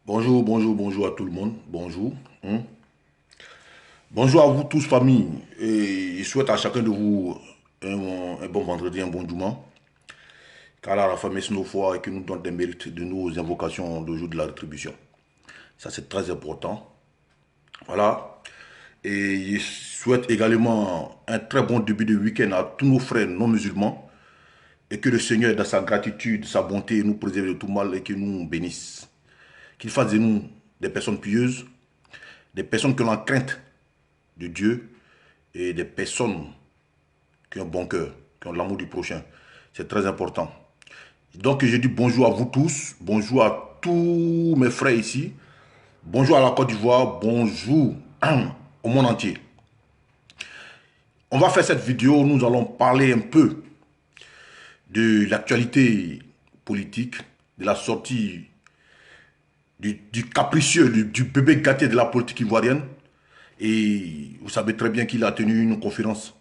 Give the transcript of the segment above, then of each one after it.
Bonjour, bonjour, bonjour à tout le monde. Bonjour. Bonjour à vous tous, famille. Et je souhaite à chacun de vous un bon vendredi, un bon dimanche. Car la famille est nos foi et qui nous donne des mérites de nos invocations le jour de la rétribution. Ça, c'est très important. Voilà. Et je souhaite également un très bon début de week-end à tous nos frères non musulmans. Et que le Seigneur, dans sa gratitude, sa bonté, nous préserve de tout mal et qu'il nous bénisse. Qu'il fasse de nous des personnes pieuses, des personnes qui ont la crainte de Dieu et des personnes qui ont un bon cœur, qui ont l'amour du prochain. C'est très important. Donc je dis bonjour à vous tous, bonjour à tous mes frères ici, bonjour à la Côte d'Ivoire, bonjour au monde entier. On va faire cette vidéo, nous allons parler un peu de l'actualité politique, de la sortie du capricieux, du bébé gâté de la politique ivoirienne. Et vous savez très bien qu'il a tenu une conférence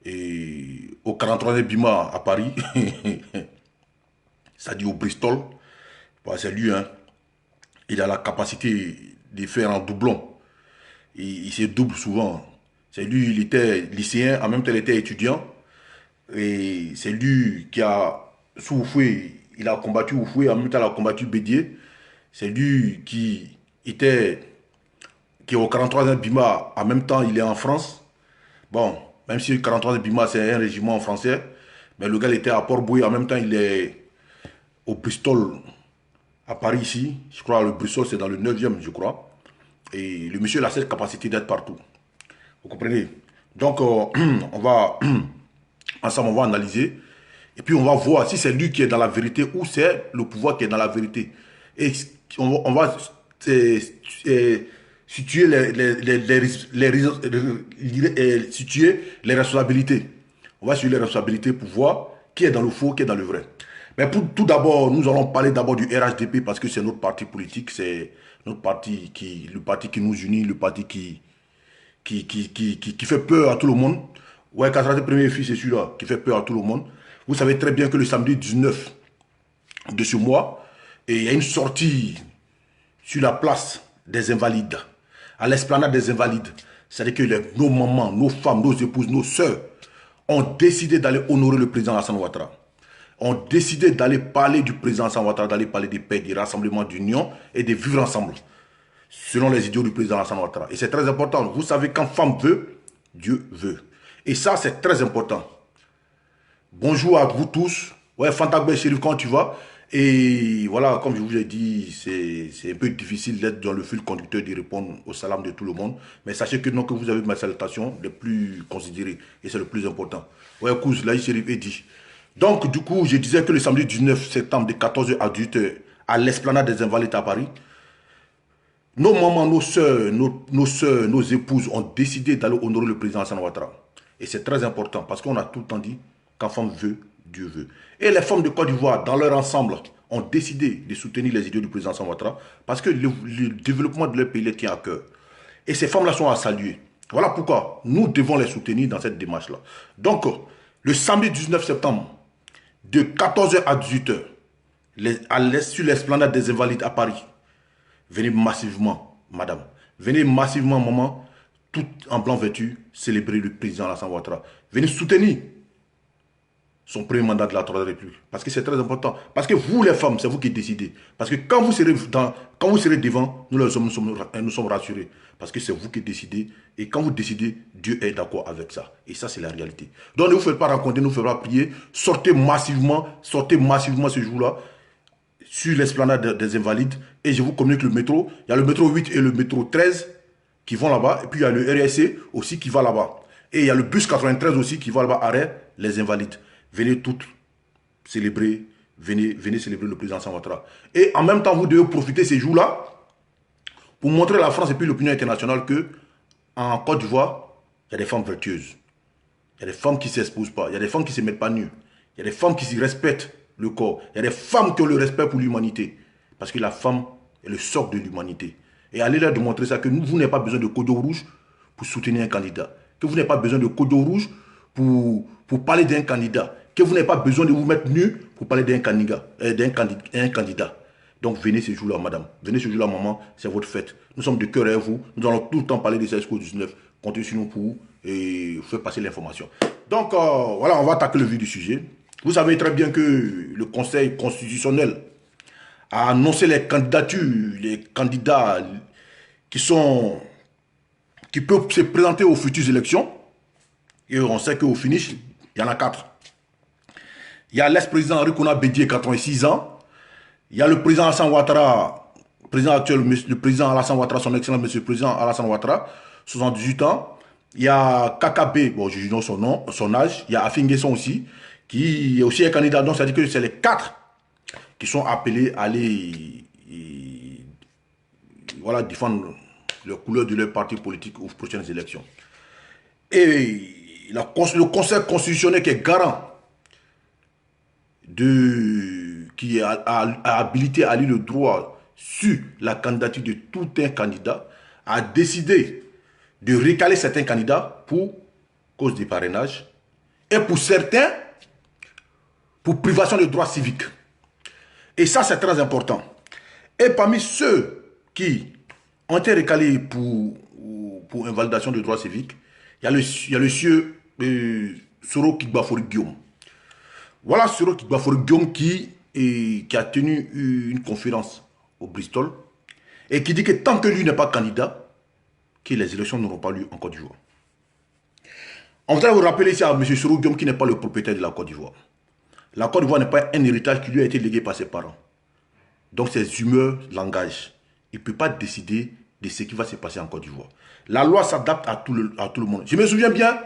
et au 43e Bima à Paris, c'est-à-dire au Bristol. C'est lui, hein, il a la capacité de faire un doublon. Il se double souvent. C'est lui, il était lycéen, en même temps il était étudiant. Et c'est lui qui a, sous Oufoué, il a combattu Oufoué, en même temps il a combattu Bédier. C'est lui qui est au 43e Bima, en même temps il est en France. Bon, même si le 43e Bima c'est un régiment français, mais le gars il était à Port-Bouillet, en même temps il est au Bristol, à Paris ici. Je crois le Bristol c'est dans le 9e, je crois. Et le monsieur il a cette capacité d'être partout. Vous comprenez? Donc on va ensemble on va analyser. Et puis on va voir si c'est lui qui est dans la vérité ou c'est le pouvoir qui est dans la vérité. Et on va situer situer les responsabilités. On va suivre les responsabilités pour voir qui est dans le faux, qui est dans le vrai. Mais pour tout d'abord, nous allons parler d'abord du RHDP parce que c'est notre parti politique, c'est notre parti le parti qui nous unit, le parti qui fait peur à tout le monde. Ouais, 41er fils, c'est celui-là qui fait peur à tout le monde. Vous savez très bien que le samedi 19 de ce mois, et il y a une sortie sur la place des Invalides, à l'esplanade des Invalides. C'est-à-dire que nos mamans, nos femmes, nos épouses, nos sœurs ont décidé d'aller honorer le président Alassane Ouattara. Ont décidé d'aller parler du président Alassane Ouattara, d'aller parler des paix, des rassemblements d'union et de vivre ensemble, selon les idéaux du président Alassane Ouattara. Et c'est très important. Vous savez, quand femme veut, Dieu veut. Et ça, c'est très important. Bonjour à vous tous. Ouais, Fantagbe Chérif, comment tu vas? Et voilà, comme je vous l'ai dit, c'est un peu difficile d'être dans le fil conducteur de répondre au salam de tout le monde. Mais sachez que non, que vous avez ma salutation les plus considérées. Et c'est le plus important. Ouais, Kouz, là, Chérif est dit. Donc, du coup, je disais que le samedi 19 septembre, de 14h à 18h, à l'esplanade des Invalides à Paris, nos mamans, nos soeurs, nos épouses ont décidé d'aller honorer le président Hassan Ouattara. Et c'est très important parce qu'on a tout le temps dit qu'en femme veut, Dieu veut. Et les femmes de Côte d'Ivoire, dans leur ensemble, ont décidé de soutenir les idées du président Hassan Ouattara parce que le développement de leur pays les tient à cœur. Et ces femmes-là sont à saluer. Voilà pourquoi nous devons les soutenir dans cette démarche-là. Donc, le samedi 19 septembre, de 14h à 18h, sur l'esplanade des Invalides à Paris, venez massivement, madame. Venez massivement, maman, tout en blanc vêtu, célébrer le président Alassane Ouattara. Venez soutenir son premier mandat de la Troisième République. Parce que c'est très important. Parce que vous, les femmes, c'est vous qui décidez. Parce que quand vous serez devant, nous sommes rassurés. Parce que c'est vous qui décidez. Et quand vous décidez, Dieu est d'accord avec ça. Et ça, c'est la réalité. Donc, ne vous faites pas rencontrer, ne vous faites pas prier. Sortez massivement ce jour-là sur l'esplanade des Invalides. Et je vous communique le métro. Il y a le métro 8 et le métro 13 qui vont là-bas. Et puis, il y a le RSC aussi qui va là-bas. Et il y a le bus 93 aussi qui va là-bas, arrêt les Invalides. Venez toutes célébrer, venez célébrer le président Alassane Ouattara. Et en même temps, vous devez profiter ces jours-là pour montrer à la France et puis l'opinion internationale que en Côte d'Ivoire, il y a des femmes vertueuses. Il y a des femmes qui ne s'exposent pas. Il y a des femmes qui ne se mettent pas nues. Il y a des femmes qui s'y respectent le corps. Il y a des femmes qui ont le respect pour l'humanité. Parce que la femme est le socle de l'humanité. Et allez leur démontrer ça, que vous n'avez pas besoin de codeau rouge pour soutenir un candidat. Que vous n'avez pas besoin de codeau rouge pour parler d'un candidat. Que vous n'avez pas besoin de vous mettre nu pour parler d'un candidat. Donc venez ce jour-là, madame. Venez ce jour-là, maman, c'est votre fête. Nous sommes de cœur à vous. Nous allons tout le temps parler de ça jusqu'au 19. Comptez sur nous pour faire passer l'information. Donc voilà, on va attaquer le vif du sujet. Vous savez très bien que le Conseil constitutionnel a annoncé les candidatures, les candidats qui peuvent se présenter aux futures élections. Et on sait qu'au finish, il y en a 4. Il y a l'ex-président Rikouna Bédié, 86 ans. Il y a le président Alassane Ouattara, président actuel, le président Alassane Ouattara, son excellent monsieur le président Alassane Ouattara, 78 ans. Il y a Kakabe, bon, je dis non son nom, son âge. Il y a Afin Guesson aussi, qui est aussi un candidat. Donc, ça veut dire que c'est les 4 qui sont appelés à aller voilà, défendre les couleurs de leur parti politique aux prochaines élections. Et le Conseil constitutionnel qui est garant qui a habilité à lire le droit sur la candidature de tout un candidat, a décidé de recaler certains candidats pour cause des parrainages et pour certains, pour privation de droits civiques. Et ça, c'est très important. Et parmi ceux qui ont été recalés pour invalidation de droits civiques, il y a le sieur Soro Kigbafor Guillaume. Voilà Soro Kigbafor Guillaume qui a tenu une conférence au Bristol et qui dit que tant que lui n'est pas candidat, que les élections n'auront pas lieu en Côte d'Ivoire. On voudrait vous rappeler ici à M. Soro Guillaume qui n'est pas le propriétaire de la Côte d'Ivoire. La Côte d'Ivoire n'est pas un héritage qui lui a été légué par ses parents. Donc ses humeurs l'engagent. Il ne peut pas décider de ce qui va se passer en Côte d'Ivoire. La loi s'adapte à tout le monde. Je me souviens bien,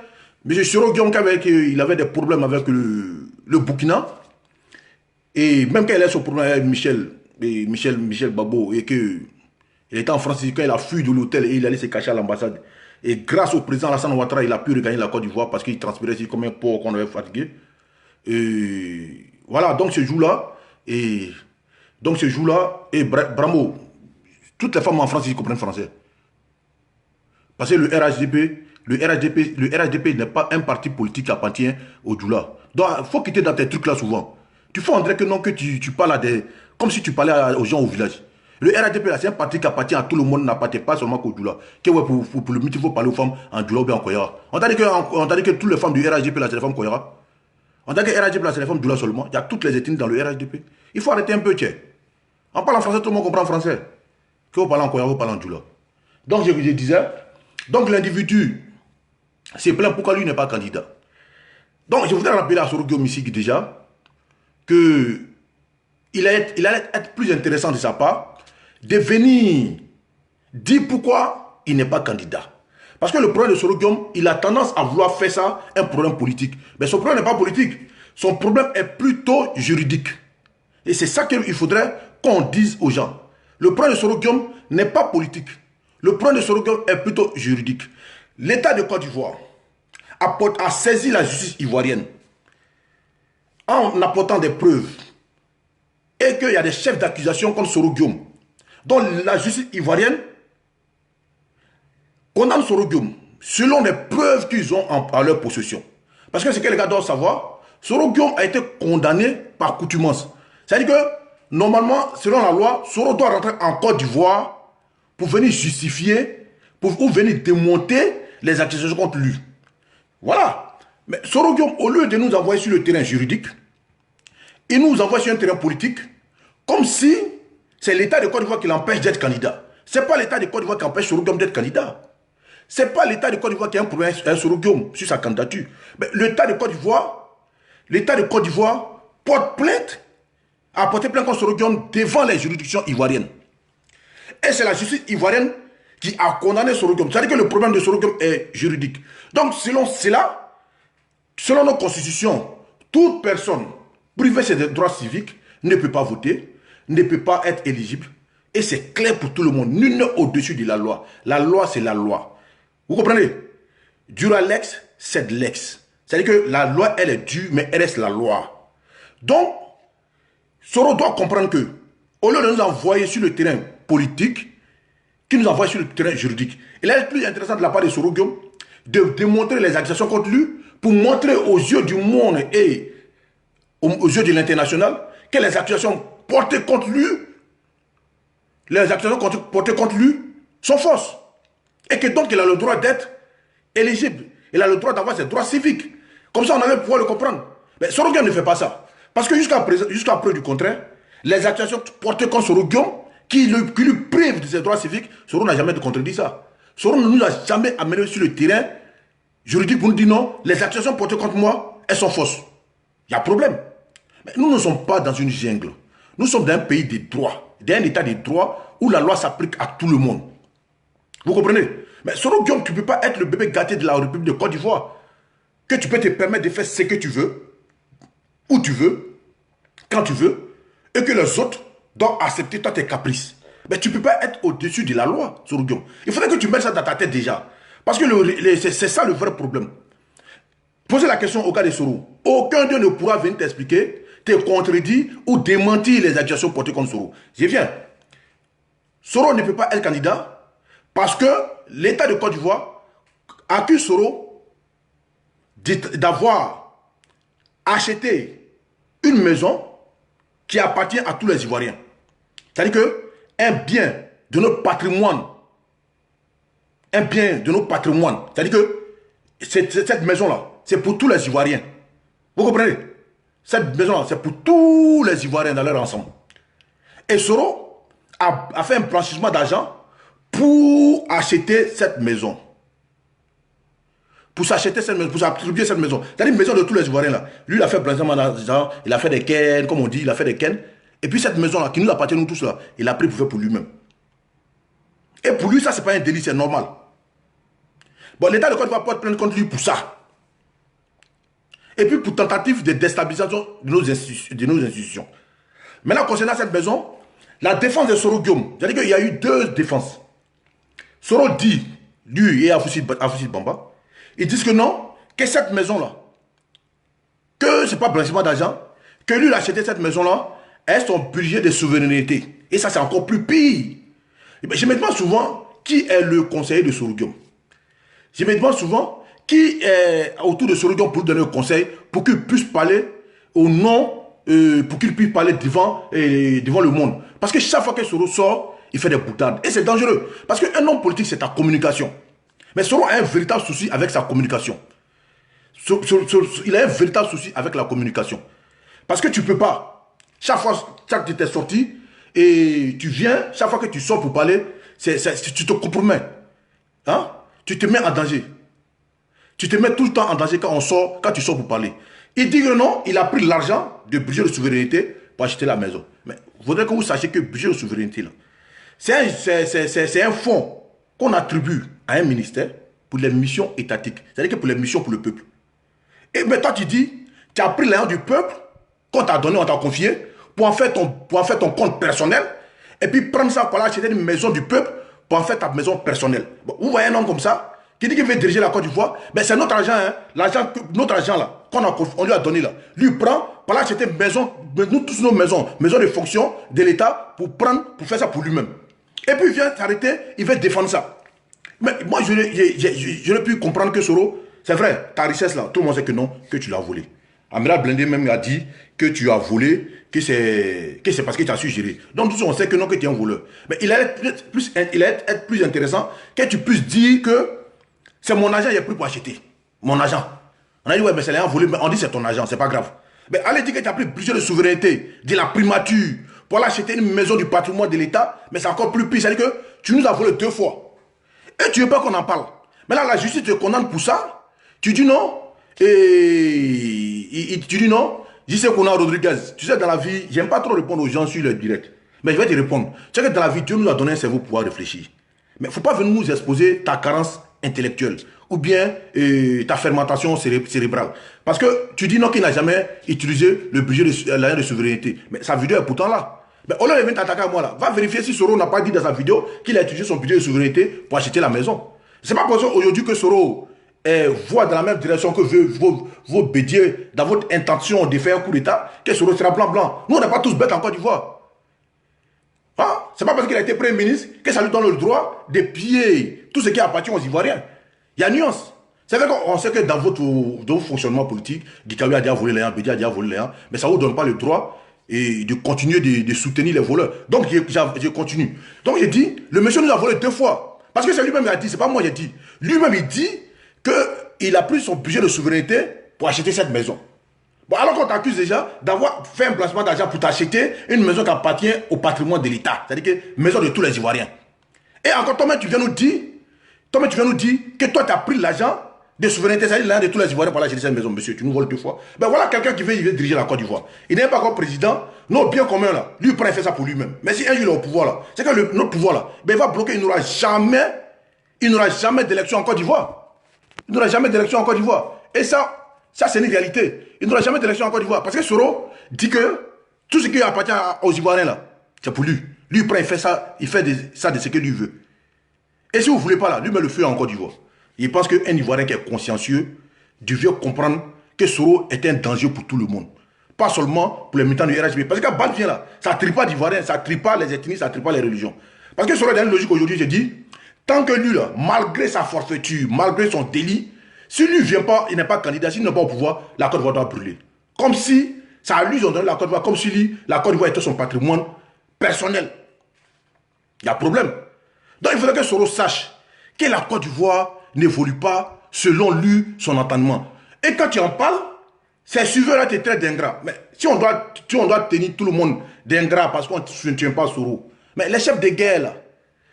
M. Soro Guillaume, il avait des problèmes avec le Burkina. Et même quand il a ce problème avec Michel Babo, et qu'il était en France, quand il a fui de l'hôtel et il allait se cacher à l'ambassade. Et grâce au président Alassane Ouattara, il a pu regagner la Côte d'Ivoire parce qu'il transpirait ici comme un porc qu'on avait fatigué. Et voilà, donc ce jour-là, et Bramo, toutes les femmes en France, ils comprennent français. Parce que le RHDP n'est pas un parti politique qui appartient au Djoula. Donc, il faut quitter dans tes trucs là souvent. Tu fais André que non, que tu parles à des... Comme si tu parlais aux gens au village. Le RHDP là, c'est un parti qui appartient à tout le monde, n'appartient pas seulement qu'au Djoula. Pour le mythe, il faut parler aux femmes en Djoula ou bien en Koyara. On t'a dit que toutes les femmes du RHDP là, c'est les femmes Koyara. On t'a dit que le RHDP là, c'est les femmes Djoula seulement. Il y a toutes les ethnies dans le RHDP. Il faut arrêter un peu, tiens. On parle en français, tout le monde comprend français. Que vous parlez en Koyara, vous parlez en Djoula. Donc, je disais, donc l'individu s'est plaint pourquoi lui n'est pas candidat. Donc, je voudrais rappeler à Soro Guillaume ici déjà que il allait être plus intéressant de sa part de venir dire pourquoi il n'est pas candidat. Parce que le problème de Soro Guillaume, il a tendance à vouloir faire ça un problème politique. Mais son problème n'est pas politique. Son problème est plutôt juridique. Et c'est ça qu'il faudrait qu'on dise aux gens. Le problème de Soro Guillaume n'est pas politique. Le problème de Soro Guillaume est plutôt juridique. L'État de Côte d'Ivoire a saisi la justice ivoirienne en apportant des preuves et qu'il y a des chefs d'accusation contre Soro Guillaume. Donc la justice ivoirienne condamne Soro Guillaume selon les preuves qu'ils ont à leur possession. Parce que ce que les gars doivent savoir, Soro Guillaume a été condamné par coutumance. C'est-à-dire que normalement, selon la loi, Soro doit rentrer en Côte d'Ivoire pour venir justifier, ou venir démonter les accusations contre lui. Voilà. Mais Soro Guillaume, au lieu de nous envoyer sur le terrain juridique, il nous envoie sur un terrain politique, comme si c'est l'État de Côte d'Ivoire qui l'empêche d'être candidat. Ce n'est pas l'État de Côte d'Ivoire qui empêche Soro Guillaume d'être candidat. Ce n'est pas l'État de Côte d'Ivoire qui a un problème avec Soro Guillaume sur sa candidature. Mais l'État de Côte d'Ivoire porte plainte, a porté plainte contre Soro Guillaume devant les juridictions ivoiriennes. Et c'est la justice ivoirienne qui a condamné Soro Guillaume. C'est-à-dire que le problème de Soro Guillaume est juridique. Donc, selon cela, selon nos constitutions, toute personne privée de ses droits civiques ne peut pas voter, ne peut pas être éligible. Et c'est clair pour tout le monde. Nul n'est au-dessus de la loi. La loi, c'est la loi. Vous comprenez? Dura lex, sed lex. C'est-à-dire que la loi, elle est dure, mais elle reste la loi. Donc, Soro doit comprendre que, au lieu de nous envoyer sur le terrain politique, qui nous envoie sur le terrain juridique, il est plus intéressant de la part de Soro Guillaume de démontrer les accusations contre lui pour montrer aux yeux du monde et aux yeux de l'international que les accusations portées contre lui les accusations portées contre lui sont fausses. Et que donc il a le droit d'être éligible. Il a le droit d'avoir ses droits civiques. Comme ça, on allait pouvoir le comprendre. Mais Soro Guillaume ne fait pas ça. Parce que jusqu'à preuve du contraire, les accusations portées contre Soro Guillaume, qui lui privent de ses droits civiques, Soro n'a jamais contredit ça. Soro ne nous a jamais amené sur le terrain juridique pour nous dire non, les accusations portées contre moi, elles sont fausses. Il y a problème. Mais nous ne sommes pas dans une jungle. Nous sommes dans un pays des droits, d'un état des droits où la loi s'applique à tout le monde. Vous comprenez? Mais Soro Guillaume, tu ne peux pas être le bébé gâté de la République de Côte d'Ivoire. Que tu peux te permettre de faire ce que tu veux, où tu veux, quand tu veux, et que les autres doivent accepter toi tes caprices. Mais tu ne peux pas être au-dessus de la loi, Soro Guillaume. Il faudrait que tu mettes ça dans ta tête déjà. Parce que c'est ça le vrai problème. Posez la question au cas de Soro. Aucun d'eux ne pourra venir t'expliquer, te contredire ou démentir les accusations portées contre Soro. Je viens. Soro ne peut pas être candidat parce que l'État de Côte d'Ivoire accuse Soro d'avoir acheté une maison qui appartient à tous les Ivoiriens. C'est-à-dire qu'un bien de notre patrimoine, c'est-à-dire que cette maison-là, c'est pour tous les Ivoiriens. Vous comprenez? Cette maison-là, c'est pour tous les Ivoiriens dans leur ensemble. Et Soro a fait un blanchissement d'argent pour acheter cette maison. Pour s'acheter cette maison, pour s'attribuer cette maison. C'est-à-dire une maison de tous les Ivoiriens là. Lui, il a fait blanchissement d'argent, il a fait des ken, comme on dit, il a fait des ken. Et puis cette maison-là, qui nous appartient nous tous là, il a pris pour faire pour lui-même. Et pour lui, ça, c'est pas un délit, c'est normal. Bon, l'État de Côte d'Ivoire porte plainte contre lui pour ça. Et puis pour tentative de déstabilisation de nos institutions. Maintenant, concernant cette maison, la défense de Soro Guillaume, c'est-à-dire qu'il y a eu deux défenses. Soro dit, lui et Afousside Bamba, ils disent que non, que cette maison-là, que ce n'est pas blanchiment d'argent, que lui, il a acheté cette maison-là, est son budget de souveraineté. Et ça, c'est encore plus pire. Je me demande souvent qui est le conseiller de Soro Guillaume. Je me demande souvent qui est autour de Soro Guillaume pour lui donner un conseil, pour qu'il puisse parler au nom, pour qu'il puisse parler devant le monde. Parce que chaque fois que Soro sort, il fait des boutades. Et c'est dangereux. Parce qu'un homme politique, c'est ta communication. Mais Soro a un véritable souci avec sa communication. Il a un véritable souci avec la communication. Parce que tu ne peux pas. Chaque fois que tu es sorti, et tu viens, chaque fois que tu sors pour parler, tu te compromets. Hein? Tu te mets en danger. Tu te mets tout le temps en danger quand tu sors pour parler. Il dit que non, il a pris l'argent du budget de souveraineté pour acheter la maison. Mais il faudrait que vous sachiez que le budget de souveraineté, c'est un fonds qu'on attribue à un ministère pour les missions étatiques. C'est-à-dire que pour les missions pour le peuple. Et mais toi, tu dis, tu as pris l'argent du peuple qu'on t'a donné, on t'a confié, pour en faire ton compte personnel, et puis prendre ça pour aller acheter une maison du peuple pour en faire ta maison personnelle. Bon, vous voyez un homme comme ça, qui dit qu'il veut diriger la Côte d'Ivoire, mais c'est notre argent, hein, notre argent là, on lui a donné là. Lui prend, pour aller acheter une maison, nous tous nos maisons de fonction de l'État, pour faire ça pour lui-même. Et puis il vient s'arrêter, il veut défendre ça. Mais moi, je n'ai pu comprendre que Soro, c'est vrai, ta richesse là, tout le monde sait que non, que tu l'as volée. Amiral Blindé même a dit que tu as volé, que c'est parce que tu as su gérer. Donc tous on sait que non, que tu es un voleur. Mais il allait être plus intéressant que tu puisses dire que c'est mon argent, j'ai pris pour acheter. Mon argent. On a dit, ouais, mais c'est l'ayant volé, mais on dit c'est ton argent, c'est pas grave. Mais allez dire que tu as pris le budget de souveraineté, de la primature, pour aller acheter une maison du patrimoine de l'État, mais c'est encore plus pire. C'est-à-dire que tu nous as volé 2 fois. Et tu veux pas qu'on en parle. Mais là, la justice te condamne pour ça. Tu dis non. Et tu dis non. Je sais qu'on a Rodriguez. Tu sais, dans la vie, j'aime pas trop répondre aux gens sur le direct. Mais je vais te répondre. Tu sais que dans la vie, Dieu nous a donné un cerveau pour pouvoir réfléchir. Mais il ne faut pas venir nous exposer ta carence intellectuelle ou bien ta fermentation cérébrale. Parce que tu dis non qu'il n'a jamais utilisé le budget de l'argent de souveraineté. Mais sa vidéo est pourtant là. Mais au lieu de venir t'attaquer à moi là, va vérifier si Soro n'a pas dit dans sa vidéo qu'il a utilisé son budget de souveraineté pour acheter la maison. C'est pas pour ça aujourd'hui que Soro voit dans la même direction que vos bédiers, dans votre intention de faire un coup d'État, que Soro sera blanc. Nous, on n'est pas tous bêtes en Côte d'Ivoire. Hein? C'est pas parce qu'il a été Premier ministre que ça lui donne le droit de piller tout ce qui appartient aux Ivoiriens. Il y a nuance. C'est vrai qu'on sait que dans votre fonctionnement politique, Guy Kawi a déjà volé les gens, Bédia a déjà volé les gens, mais ça ne vous donne pas le droit et de continuer de soutenir les voleurs. Donc, je continue. Donc, j'ai dit, le monsieur nous a volé 2 fois. Parce que c'est lui-même qui a dit, c'est pas moi qui ai dit. Lui-même, il dit qu'il a pris son budget de souveraineté pour acheter cette maison. Bon, alors qu'on t'accuse déjà d'avoir fait un placement d'argent pour t'acheter une maison qui appartient au patrimoine de l'État. C'est-à-dire que maison de tous les Ivoiriens. Et encore, toi-même, tu viens nous dire que toi, tu as pris l'argent de souveraineté, c'est-à-dire l'argent de tous les Ivoiriens pour acheter cette maison, monsieur. Tu nous voles 2 fois. Ben voilà quelqu'un qui veut diriger la Côte d'Ivoire. Il n'est pas comme président. Nos biens communs, là, lui, il prend et fait ça pour lui-même. Mais si un jour il est au pouvoir, là, c'est que notre pouvoir, là, ben, il va bloquer, il n'aura jamais d'élection en Côte d'Ivoire. Il n'aura jamais d'élection en Côte d'Ivoire. Et ça c'est une réalité. Il n'aura jamais d'élection en Côte d'Ivoire. Parce que Soro dit que tout ce qui appartient aux Ivoiriens, là, c'est pour lui. Lui, il prend et fait ça, ça de ce que lui veut. Et si vous ne voulez pas, là, lui met le feu en Côte d'Ivoire. Il pense qu'un Ivoirien qui est consciencieux devait comprendre que Soro est un danger pour tout le monde. Pas seulement pour les militants du RHB. Parce que quand Bal vient là, ça ne trie pas d'Ivoiriens, ça ne trie pas les ethnies, ça ne trie pas les religions. Parce que Soro est dans une logique aujourd'hui, je dis, tant que lui, là, malgré sa forfaiture, malgré son délit, si lui ne vient pas, il n'est pas candidat, s'il n'est pas au pouvoir, la Côte d'Ivoire doit brûler. Comme si, ça a lui, ils ont donné la Côte d'Ivoire, comme si lui, la Côte d'Ivoire était son patrimoine personnel. Il y a problème. Donc il faudrait que Soro sache que la Côte d'Ivoire n'évolue pas selon lui, son entendement. Et quand tu en parles, ces suiveurs-là te traitent d'ingrat. Mais si on doit tenir tout le monde d'ingrat parce qu'on ne tient pas Soro, mais les chefs de guerre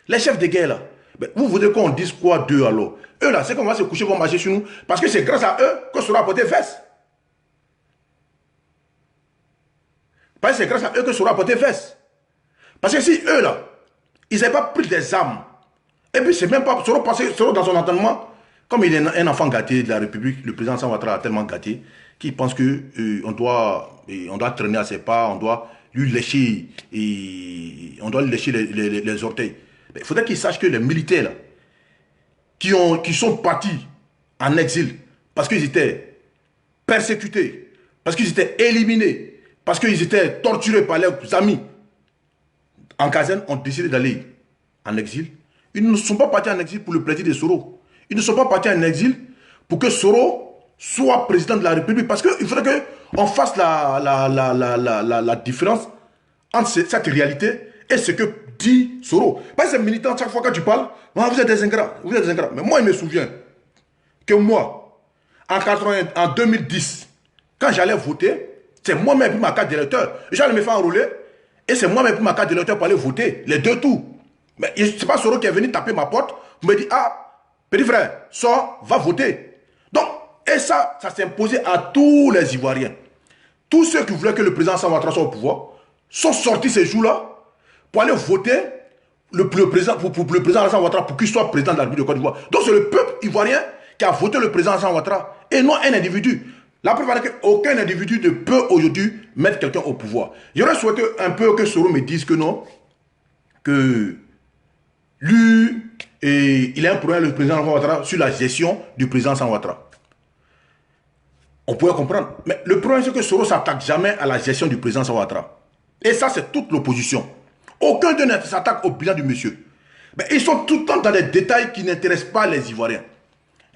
là, mais vous voulez qu'on dise quoi d'eux alors? Eux là, c'est qu'on va se coucher pour marcher sur nous, parce que c'est grâce à eux que Soro a porté fesses. Parce que c'est grâce à eux que Soro a porté fesses. Parce que si eux là, ils n'avaient pas pris des armes, et puis c'est même pas, Soro dans son entendement, comme il est un enfant gâté de la République, le président Alassane Ouattara a tellement gâté, qu'il pense qu'on doit traîner à ses pas, on doit lui lécher, les orteils. Il faudrait qu'il sache que les militaires là, qui sont partis en exil parce qu'ils étaient persécutés, parce qu'ils étaient éliminés, parce qu'ils étaient torturés par leurs amis, en caserne, ont décidé d'aller en exil. Ils ne sont pas partis en exil pour le plaisir de Soro. Ils ne sont pas partis en exil pour que Soro soit président de la République. Parce qu'il faudrait qu'on fasse la différence entre cette réalité et ce que dit Soro. Parce que ces militants, chaque fois que tu parles, vous êtes des ingrats, vous êtes des ingrats. Mais moi, il me souvient que moi, en 2010, quand j'allais voter, c'est moi-même qui ma carte d'électeur. J'allais me faire enrôler et c'est moi-même qui ma carte d'électeur pour aller voter. Les 2 tours. Mais ce n'est pas Soro qui est venu taper ma porte pour me dire, ah, petit frère, sors, va voter. Donc, et ça s'est imposé à tous les Ivoiriens. Tous ceux qui voulaient que le président Alassane Ouattara soit au pouvoir sont sortis ces jours-là pour aller voter pour le président Alassane Ouattara pour qu'il soit président de la République de Côte d'Ivoire. Donc c'est le peuple ivoirien qui a voté le président Alassane Ouattara et non un individu. La preuve est qu'aucun individu ne peut aujourd'hui mettre quelqu'un au pouvoir. J'aurais souhaité un peu que Soro me dise que non, que lui, il a un problème, le président Alassane Ouattara, sur la gestion du président Alassane Ouattara. On pourrait comprendre. Mais le problème, c'est que Soro ne s'attaque jamais à la gestion du président Alassane Ouattara. Et ça, c'est toute l'opposition. Aucun d'eux ne s'attaque au bilan du monsieur. Mais ils sont tout le temps dans des détails qui n'intéressent pas les Ivoiriens.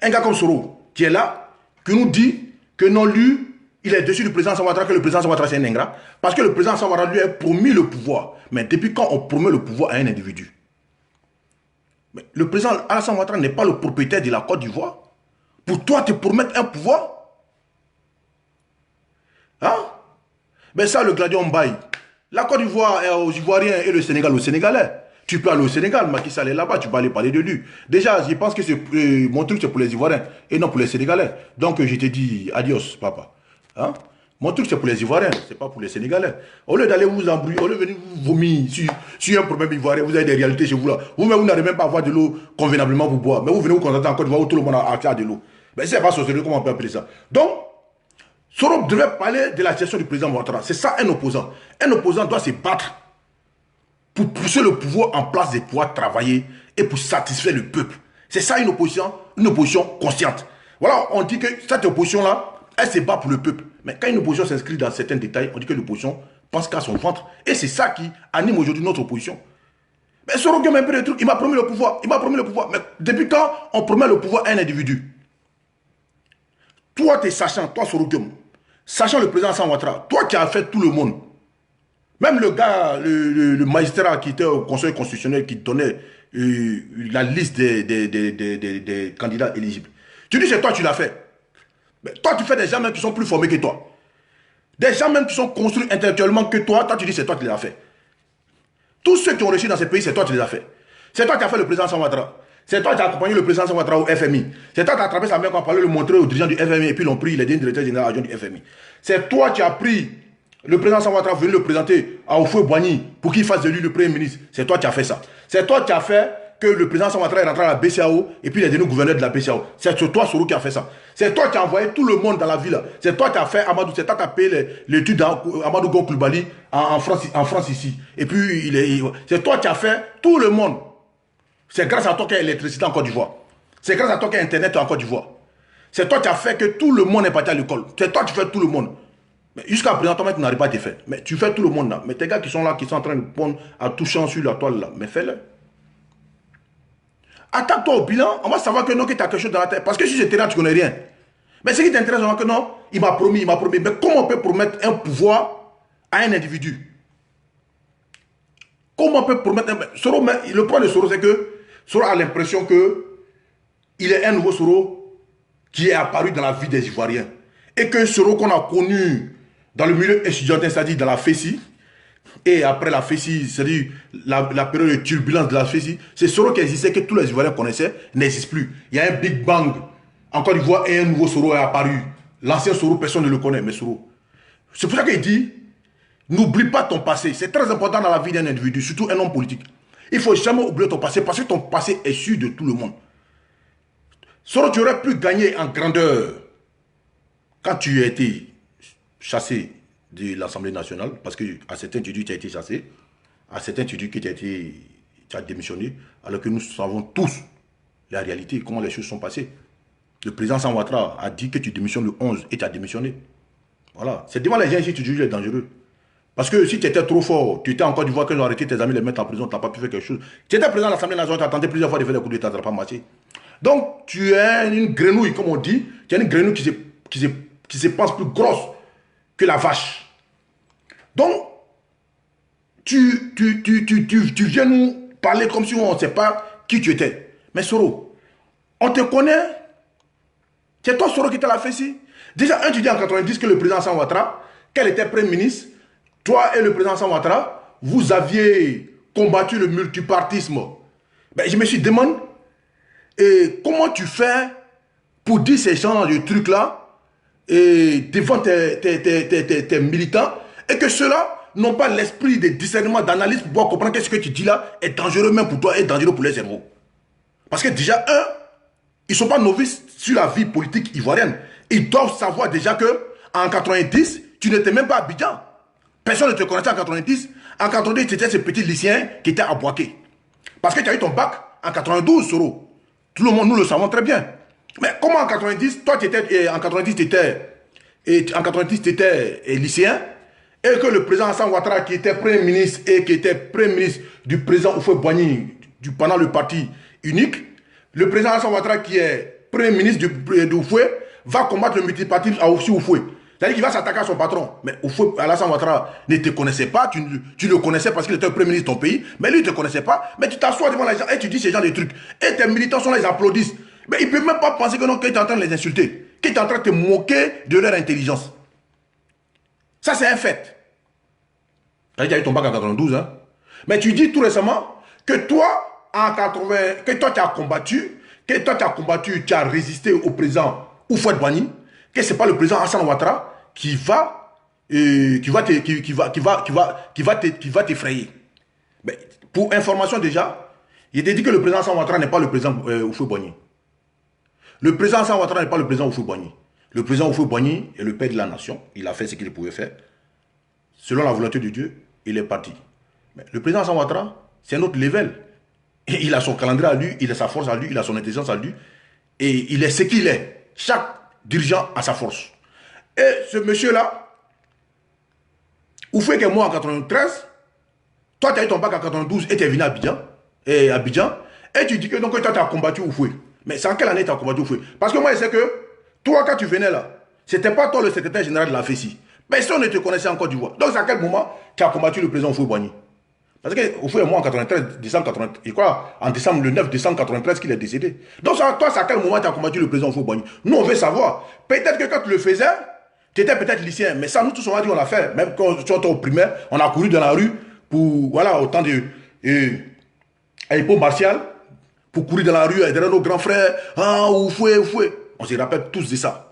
Un gars comme Soro, qui est là, qui nous dit que non, lui, il est dessus du président Alassane Ouattara, que le président Alassane Ouattara, c'est un ingrat. Parce que le président Alassane Ouattara lui a promis le pouvoir. Mais depuis quand on promet le pouvoir à un individu? Mais le président Alassane Ouattara n'est pas le propriétaire de la Côte d'Ivoire. Pour toi, te promettre un pouvoir? Hein? Mais ça, le gladion baille. La Côte d'Ivoire est aux Ivoiriens et le Sénégal aux Sénégalais. Tu peux aller au Sénégal, Macky Sall est là-bas, tu peux aller parler de lui. Déjà, je pense que mon truc, c'est pour les Ivoiriens et non pour les Sénégalais. Donc, je t'ai dit adios, papa. Hein? Mon truc, c'est pour les Ivoiriens, c'est pas pour les Sénégalais. Au lieu d'aller vous embrouiller, au lieu de venir vous vomir sur un problème ivoirien, vous avez des réalités chez vous là. Vous-même, vous n'arrivez même pas à avoir de l'eau convenablement pour boire. Mais vous venez vous concentrer en Côte d'Ivoire où tout le monde a accès à de l'eau. Mais c'est pas société, comment on peut appeler ça? Donc, Soro devait parler de la gestion du président Ouattara. C'est ça un opposant. Un opposant doit se battre pour pousser le pouvoir en place de pouvoir travailler et pour satisfaire le peuple. C'est ça une opposition consciente. Voilà, on dit que cette opposition-là, elle se bat pour le peuple. Mais quand une opposition s'inscrit dans certains détails, on dit que l'opposition pense qu'à son ventre. Et c'est ça qui anime aujourd'hui notre opposition. Mais Soro Guillaume un peu de trucs, il m'a promis le pouvoir. Il m'a promis le pouvoir. Mais depuis quand on promet le pouvoir à un individu? Toi, tu es sachant, toi Soro Guillaume, sachant le président Alassane Ouattara, toi qui as fait tout le monde, Même le gars, le magistrat qui était au Conseil constitutionnel, qui donnait la liste des candidats éligibles. Tu dis c'est toi tu l'as fait. Mais toi tu fais des gens même qui sont plus formés que toi. Des gens même qui sont construits intellectuellement que toi, toi tu dis c'est toi qui les as fait. Tous ceux qui ont réussi dans ce pays, c'est toi qui les as fait. C'est toi qui as fait le président Alassane Ouattara. C'est toi qui as accompagné le président Alassane Ouattara au FMI. C'est toi qui as attrapé sa main quand on parlait, le montrer aux dirigeants du FMI et puis l'ont pris, il est devenu directeur général adjoint du FMI. C'est toi qui as pris le président Alassane Ouattara, venu le présenter à Houphouët-Boigny pour qu'il fasse de lui le premier ministre. C'est toi qui as fait ça. C'est toi qui as fait que le président Alassane Ouattara est rentré à la BCAO et puis il est devenu gouverneur de la BCAO. C'est toi, Soro, qui a fait ça. C'est toi qui as envoyé tout le monde dans la ville. C'est toi qui as fait Amadou, c'est toi qui as payé l'étude d'Amadou Gon Coulibaly en France ici. Et puis, c'est toi qui as fait tout le monde. C'est grâce à toi qu'il y a l'électricité en Côte d'Ivoire. C'est grâce à toi qu'il y a Internet en Côte d'Ivoire. C'est toi qui as fait que tout le monde est parti à l'école. C'est toi qui fais tout le monde. Mais jusqu'à présent, toi, tu n'arrives pas à te faire. Mais tu fais tout le monde là. Mais tes gars qui sont là, qui sont en train de pondre à toucher sur la toile là, mais fais-le. Attaque-toi au bilan, on va savoir que non, que tu as quelque chose dans la tête. Parce que si j'étais là, tu ne connais rien. Mais ce qui t'intéresse, c'est que non, il m'a promis. Mais comment on peut promettre un pouvoir à un individu? Comment on peut promettre un... Soro, le problème de Soro, c'est que Soro a l'impression que il est un nouveau Soro qui est apparu dans la vie des Ivoiriens. Et que Soro qu'on a connu dans le milieu étudiantin, c'est-à-dire dans la FESI, et après la FESI, c'est-à-dire la période de turbulence de la FESI, c'est Soro qui existait, que tous les Ivoiriens connaissaient, n'existe plus. Il y a un Big Bang en Côte d'Ivoire et un nouveau Soro est apparu. L'ancien Soro, personne ne le connaît, mais Soro. C'est pour ça qu'il dit, n'oublie pas ton passé. C'est très important dans la vie d'un individu, surtout un homme politique. Il ne faut jamais oublier ton passé, parce que ton passé est sûr de tout le monde. Soro, tu aurais pu gagner en grandeur quand tu as été chassé de l'Assemblée nationale, parce qu'à certains tu dis que tu as été chassé, à certains tu dis que tu as démissionné, alors que nous savons tous la réalité, comment les choses sont passées. Le président Alassane Ouattara a dit que tu démissionnes le 11 et tu as démissionné. Voilà. C'est devant les gens ici que tu dis que tu es dangereux. Parce que si tu étais trop fort, tu étais en Côte d'Ivoire, que j'ai arrêté tes amis, les mettre en prison, tu n'as pas pu faire quelque chose. Tu étais président de l'Assemblée nationale, tu as tenté plusieurs fois de faire des coups d'État, ça n'a pas marché. Donc, tu es une grenouille, comme on dit. Tu es une grenouille qui se pense plus grosse que la vache. Donc, tu viens nous parler comme si on ne sait pas qui tu étais. Mais Soro, on te connaît. C'est toi, Soro, qui t'a fait ici. Déjà, tu dis en 90 que le président Alassane Ouattara, qu'elle était Premier ministre, toi et le président Alassane Ouattara, vous aviez combattu le multipartisme. Ben, je me suis demandé, comment tu fais pour dire ces gens de trucs-là devant tes militants, et que ceux-là n'ont pas l'esprit de discernement, d'analyse pour pouvoir comprendre que ce que tu dis là est dangereux même pour toi et dangereux pour les cerveaux. Parce que déjà, ils ne sont pas novices sur la vie politique ivoirienne. Ils doivent savoir déjà que en 90, tu n'étais même pas à Abidjan. Personne ne te connaissait en 90. En 90, tu étais ce petit lycéen qui était à Boaké. Parce que tu as eu ton bac en 92, Soro. Tout le monde, nous le savons très bien. Mais comment en 90, toi, en 90, tu étais lycéen, et que le président Alassane Ouattara, qui était Premier ministre et qui était Premier ministre du président Houphouët-Boigny pendant le parti unique, le président Alassane Ouattara, qui est Premier ministre du Houphouët, va combattre le multipartisme à Houphouët. C'est-à-dire qu'il va s'attaquer à son patron. Mais Alassane Ouattara ne te connaissait pas, tu le connaissais parce qu'il était le Premier ministre de ton pays, mais lui il ne te connaissait pas, mais tu t'assois devant les gens et tu dis ces gens des trucs. Et tes militants sont là, ils applaudissent. Mais ils ne peuvent même pas penser que tu es en train de les insulter, que tu es en train de te moquer de leur intelligence. Ça, c'est un fait. Tu as eu ton bac en 92, hein. Mais tu dis tout récemment que toi, en 80, que toi, tu as combattu, tu as résisté au président Houphouët-Boigny, que ce n'est pas le président Alassane Ouattara qui va t'effrayer. Mais pour information déjà, il était dit que le président Alassane Ouattara n'est pas le président Houphouët-Boigny. Le président Alassane Ouattara n'est pas le président Houphouët-Boigny. Le président Houphouët-Boigny est le père de la nation. Il a fait ce qu'il pouvait faire. Selon la volonté de Dieu, il est parti. Mais le président Alassane Ouattara, c'est un autre level. Et il a son calendrier à lui, il a sa force à lui, il a son intelligence à lui. Et il est ce qu'il est. Chaque dirigeant a sa force. Et ce monsieur-là, Houphouët est mort en 93. Toi, tu as eu ton bac en 92 et tu es venu à Abidjan. Et tu dis que donc, toi, tu as combattu Houphouët. Mais c'est en quelle année tu as combattu Houphouët? Parce que moi, je sais que toi, quand tu venais là, ce n'était pas toi le secrétaire général de la FESI. Mais si on ne te connaissait en Côte d'Ivoire, donc c'est à quel moment tu as combattu le président Houphouët-Boigny? Parce que Houphouët est mort en 93, décembre 93, je crois, en décembre, le 9 décembre 93 qu'il est décédé. Donc toi, c'est à quel moment tu as combattu le président Houphouët-Boigny? Nous, on veut savoir. Peut-être que quand tu le faisais, tu étais peut-être lycéen, mais ça, nous tous, on a dit, on l'a fait. Même quand tu étais au primaire, on a couru dans la rue pour, voilà, au temps de Hippo Martial, pour courir dans la rue derrière nos grands frères. Ah, Houphouët, Houphouët. On se rappelle tous de ça.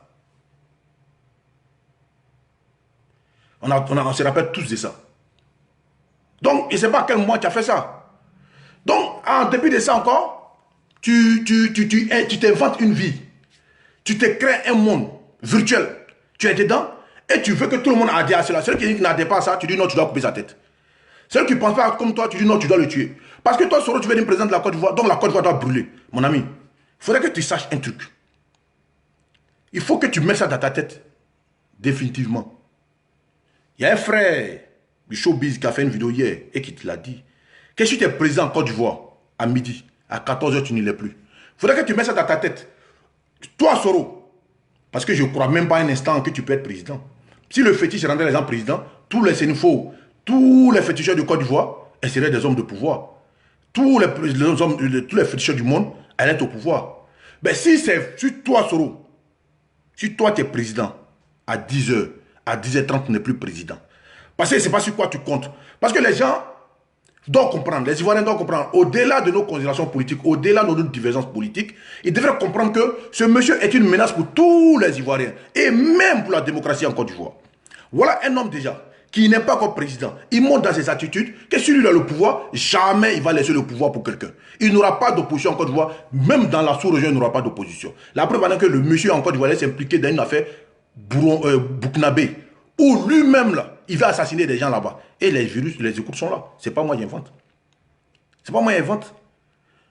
On se rappelle tous de ça. Donc, je ne sais pas à quel moment tu as fait ça. Donc, en dépit de ça encore, tu t'inventes une vie. Tu te crées un monde virtuel. Tu es dedans et tu veux que tout le monde adhère à cela. Celui qui n'adhère pas à ça, tu dis non, tu dois couper sa tête. Celui qui ne pense pas comme toi, tu dis non, tu dois le tuer. Parce que toi, Soro, tu veux être président de la Côte d'Ivoire, donc la Côte d'Ivoire doit brûler. Mon ami, il faudrait que tu saches un truc. Il faut que tu mettes ça dans ta tête. Définitivement. Il y a un frère du showbiz qui a fait une vidéo hier et qui te l'a dit. Que si tu es président en Côte d'Ivoire, à midi, à 14 h, tu n'y l'es plus. Il faudrait que tu mettes ça dans ta tête. Toi, Soro, parce que je ne crois même pas un instant que tu peux être président. Si le fétiche rendait les gens présidents, tous les sénifaux, tous les féticheurs de Côte d'Ivoire, elles seraient des hommes de pouvoir. Tous les féticheurs du monde allaient être au pouvoir. Mais si toi, Soro, si toi tu es président, à 10 h, à 10 h 30, tu n'es plus président. Parce que c'est pas sur quoi tu comptes. Parce que les gens doivent comprendre, les Ivoiriens doivent comprendre, au-delà de nos considérations politiques, au-delà de nos divergences politiques, ils devraient comprendre que ce monsieur est une menace pour tous les Ivoiriens, et même pour la démocratie en Côte d'Ivoire. Voilà un homme déjà, qui n'est pas comme président. Il montre dans ses attitudes que si lui a le pouvoir, jamais il va laisser le pouvoir pour quelqu'un. Il n'aura pas d'opposition en Côte d'Ivoire, même dans la sous-région, il n'aura pas d'opposition. La preuve est que le monsieur en Côte d'Ivoire s'est impliqué dans une affaire Bouknabé, où lui-même, là, il va assassiner des gens là-bas. Et les virus, les écoutes sont là. C'est pas moi qui invente. C'est pas moi qui invente.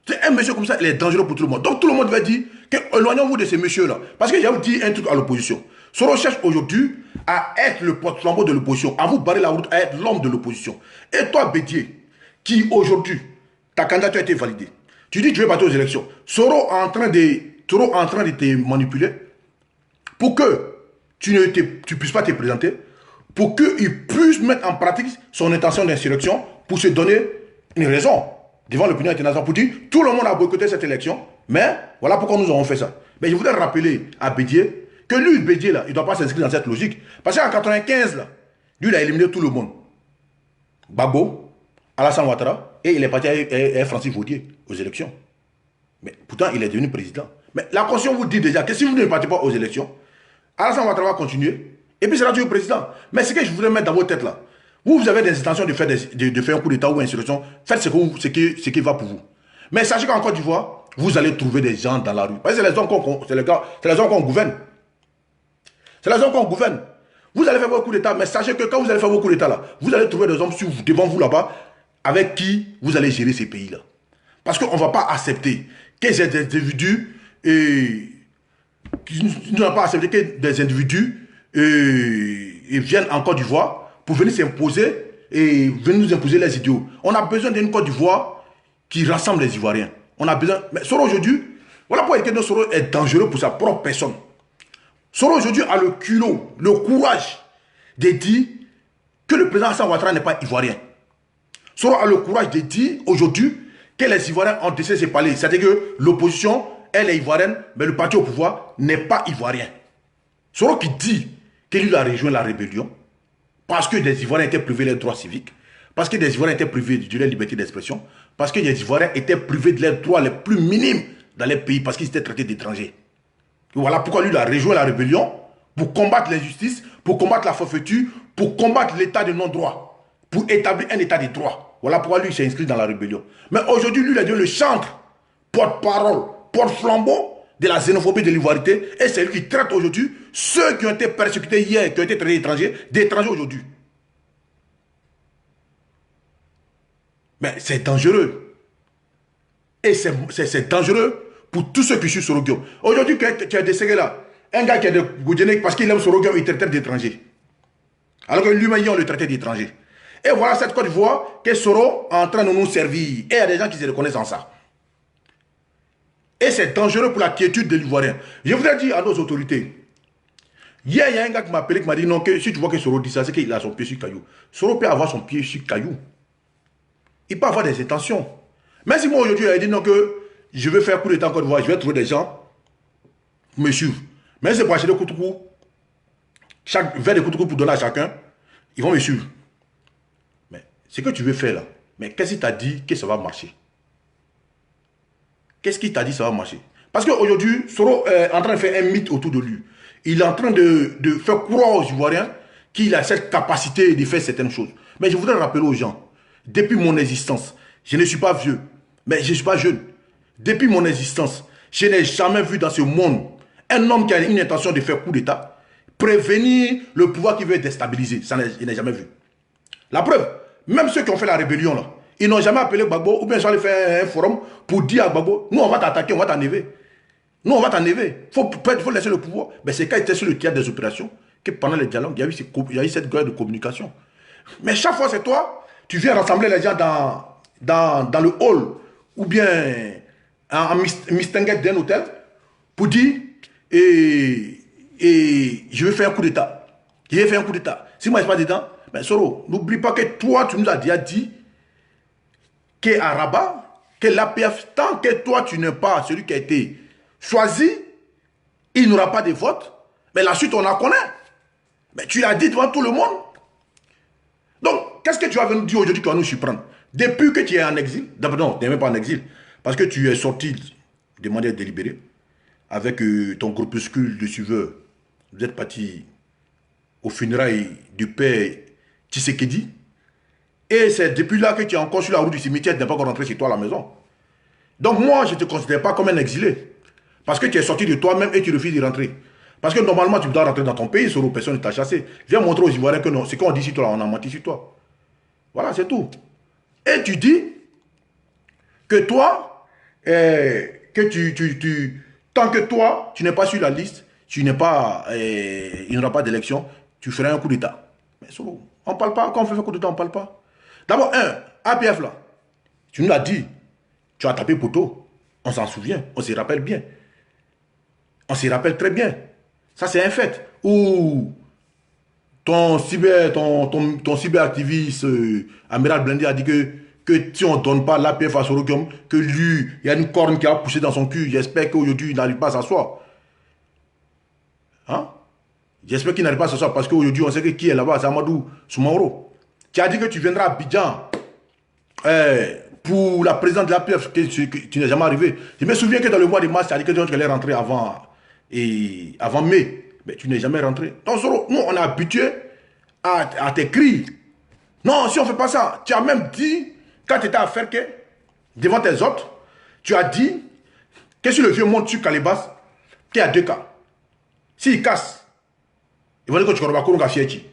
C'est un monsieur comme ça, il est dangereux pour tout le monde. Donc tout le monde va dire que éloignons-vous de ces messieurs-là. Parce que j'ai vous dit un truc à l'opposition. Soro cherche aujourd'hui à être le porte-flambeau de l'opposition, à vous barrer la route, à être l'homme de l'opposition. Et toi, Bédier, qui aujourd'hui, ta candidature a été validée, tu dis que tu veux partir aux élections. Soro est en train de te manipuler pour que tu ne puisses pas te présenter, pour qu'il puisse mettre en pratique son intention d'insurrection, pour se donner une raison devant l'opinion internationale, pour dire tout le monde a boycotté cette élection, mais voilà pourquoi nous avons fait ça. Mais je voudrais rappeler à Bédier que lui, Bédier, là, il ne doit pas s'inscrire dans cette logique. Parce qu'en 1995, là, lui, il a éliminé tout le monde. Gbagbo, Alassane Ouattara, et il est parti avec Francis Vaudier aux élections. Mais pourtant, il est devenu président. Mais la Constitution vous dit déjà que si vous ne partez pas aux élections, Alassane Ouattara va continuer, et puis sera toujours président. Mais ce que je voudrais mettre dans votre tête là, vous avez des intentions de faire, un coup d'État ou une insurrection, faites ce qui va pour vous. Mais sachez qu'en Côte d'Ivoire, vous allez trouver des gens dans la rue. Parce que c'est les hommes qu'on gouverne. C'est les hommes qu'on gouverne. Vous allez faire vos coups d'État, mais sachez que quand vous allez faire vos coups d'État là, vous allez trouver des hommes devant vous là-bas, avec qui vous allez gérer ces pays-là. Parce qu'on ne va pas accepter que ces individus nous n'avons pas accepté que des individus viennent en Côte d'Ivoire pour venir s'imposer et venir nous imposer les idéaux. On a besoin d'une Côte d'Ivoire qui rassemble les Ivoiriens. On a besoin. Mais Soro aujourd'hui, voilà pourquoi que Soro est dangereux pour sa propre personne. Soro aujourd'hui a le culot, le courage de dire que le président Alassane Ouattara n'est pas ivoirien. Soro a le courage de dire aujourd'hui que les Ivoiriens ont décidé de se parler. C'est-à-dire que l'opposition, elle est ivoirienne, mais le parti au pouvoir n'est pas ivoirien. Soro qui dit qu'il a rejoint la rébellion parce que des Ivoiriens étaient privés de leurs droits civiques, parce que des Ivoiriens étaient privés de leur liberté d'expression, parce que des Ivoiriens étaient privés de leurs droits les plus minimes dans les pays, parce qu'ils étaient traités d'étrangers. Voilà pourquoi lui il a rejoint la rébellion, pour combattre l'injustice, pour combattre la forfaiture, pour combattre l'état de non-droit, pour établir un état de droit. Voilà pourquoi lui s'est inscrit dans la rébellion. Mais aujourd'hui, lui, il a devenu le chantre, porte-parole, porte-flambeau de la xénophobie, de l'ivoirité, et c'est lui qui traite aujourd'hui ceux qui ont été persécutés hier, qui ont été traités d'étrangers aujourd'hui. Mais c'est dangereux. Et c'est dangereux pour tous ceux qui suivent Soro Guillaume. Aujourd'hui, tu as des là, un gars qui est de Goudjéné, parce qu'il aime Soro Guillaume, il traite d'étranger. Alors que lui-même, on le traitait d'étranger. Et voilà cette Côte d'Ivoire que Soro est en train de nous servir. Et il y a des gens qui se reconnaissent en ça. Et c'est dangereux pour la quiétude de l'Ivoirien. Je voudrais dire à nos autorités, Hier, il y a un gars qui m'a appelé, qui m'a dit non, que si tu vois que Soro dit ça, c'est qu'il a son pied sur caillou. Soro peut avoir son pied sur caillou. Il peut avoir des intentions. Même si moi aujourd'hui, il a dit non, que je vais faire coup d'état en Côte d'Ivoire, je vais trouver des gens pour me suivre. Même si c'est pour acheter des coups chaque verre de coups pour donner à chacun, ils vont me suivre. Mais ce que tu veux faire là, mais qu'est-ce qui t'a dit que ça va marcher? Qu'est-ce qui t'a dit que ça va marcher? Parce qu'aujourd'hui, Soro est en train de faire un mythe autour de lui. Il est en train de faire croire aux Ivoiriens qu'il a cette capacité de faire certaines choses. Mais je voudrais rappeler aux gens, depuis mon existence, je ne suis pas vieux, mais je ne suis pas jeune. Depuis mon existence, je n'ai jamais vu dans ce monde un homme qui a une intention de faire coup d'État, prévenir le pouvoir qui veut déstabiliser. Ça, je n'ai jamais vu. La preuve, même ceux qui ont fait la rébellion, là, ils n'ont jamais appelé Gbagbo, ou bien ils sont allés faire un forum pour dire à Gbagbo, nous on va t'attaquer, on va t'enlever. Nous on va t'enlever. Il faut laisser le pouvoir. Mais c'est quand il était sur le théâtre des opérations que pendant les dialogues, il y a eu cette guerre de communication. Mais chaque fois c'est toi, tu viens rassembler les gens dans le hall, ou bien en mistinguette d'un hôtel, pour dire, et je vais faire un coup d'État. Je vais faire un coup d'État. Si moi je ne suis pas dedans, mais Soro, n'oublie pas que toi, tu nous as déjà dit qu'à Rabat, que l'APF, tant que toi, tu n'es pas celui qui a été choisi, il n'aura pas de vote. Mais la suite, on la connaît. Mais tu l'as dit devant tout le monde. Donc, qu'est-ce que tu vas venir dire aujourd'hui qui va nous surprendre? Depuis que tu es en exil, d'abord non, tu n'es même pas en exil, parce que tu es sorti de manière délibérée, avec ton groupuscule de suiveurs, vous êtes parti aux funérailles du père Tshisekedi. Et c'est depuis là que tu es encore sur la route du cimetière, tu n'es pas encore rentré chez toi à la maison. Donc moi, je ne te considère pas comme un exilé. Parce que tu es sorti de toi-même et tu refuses de rentrer. Parce que normalement, tu dois rentrer dans ton pays, Soro, personne ne t'a chassé. Viens montrer aux Ivoiriens que non, ce qu'on dit sur toi, on a menti sur toi. Voilà, c'est tout. Et tu dis que toi, tant que toi, tu n'es pas sur la liste, il n'y aura pas d'élection, tu feras un coup d'État. Mais Soro, on ne parle pas, quand on fait un coup d'État, on ne parle pas. D'abord, APF là, tu nous l'as dit, tu as tapé poteau, on s'en souvient, on se rappelle bien. On s'y rappelle très bien. Ça, c'est un fait. Ou ton cyberactiviste Amiral Blindé a dit que si on ne donne pas l'APF à Soro, que lui, il y a une corne qui a poussé dans son cul. J'espère qu'aujourd'hui, il n'arrive pas à s'asseoir. Hein? J'espère qu'il n'arrive pas à s'asseoir parce qu'aujourd'hui, on sait que qui est là-bas, c'est Amadou Soumaoro. Tu as dit que tu viendras à Abidjan pour la présidente de l'APF, que tu n'es jamais arrivé. Je me souviens que dans le mois de mars, tu as dit que tu allais rentrer avant mai, mais tu n'es jamais rentré. Donc, nous, on est habitué à t'écrire. Non, si on ne fait pas ça, tu as même dit, quand tu étais à Ferke, devant tes autres, tu as dit que si le vieux monte sur Calibas, qu'il y a deux cas. S'il casse, il va dire que tu connais pas Fieti.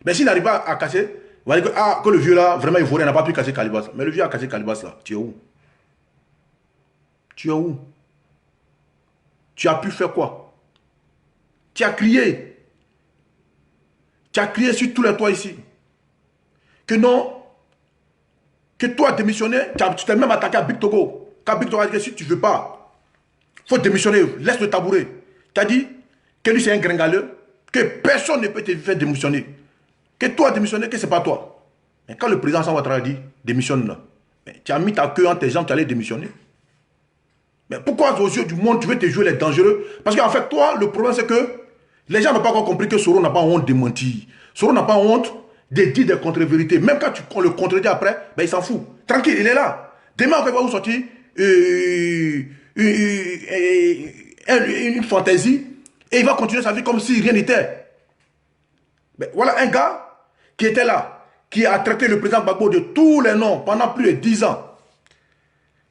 Mais s'il n'arrive pas à casser, il va dire que le vieux là, vraiment, il n'a pas pu casser Calibas. Mais le vieux a cassé Calibas là. Tu es où? Tu es où? Tu as pu faire quoi? Tu as crié. Tu as crié sur tous les toits ici. Que non, que toi démissionné, tu t'es même attaqué à Big Togo. Quand Big Togo a dit que si tu ne veux pas, il faut démissionner, laisse le tabouret. Tu as dit que lui c'est un gringaleux, que personne ne peut te faire démissionner. Que toi démissionner, que ce n'est pas toi. Mais quand le président Ouattara dit démissionne là, tu as mis ta queue entre tes jambes, tu allais démissionner. Mais pourquoi aux yeux du monde tu veux te jouer les dangereux? Parce qu'en fait, toi, le problème c'est que les gens n'ont pas encore compris que Soro n'a pas honte de mentir. Soro n'a pas honte de dire des contre-vérités. Même quand on le contredit après, ben, il s'en fout. Tranquille, il est là. Demain, on va vous sortir une fantaisie et il va continuer sa vie comme si rien n'était. Ben, voilà un gars qui était là, qui a traité le président Gbagbo de tous les noms pendant plus de 10 ans.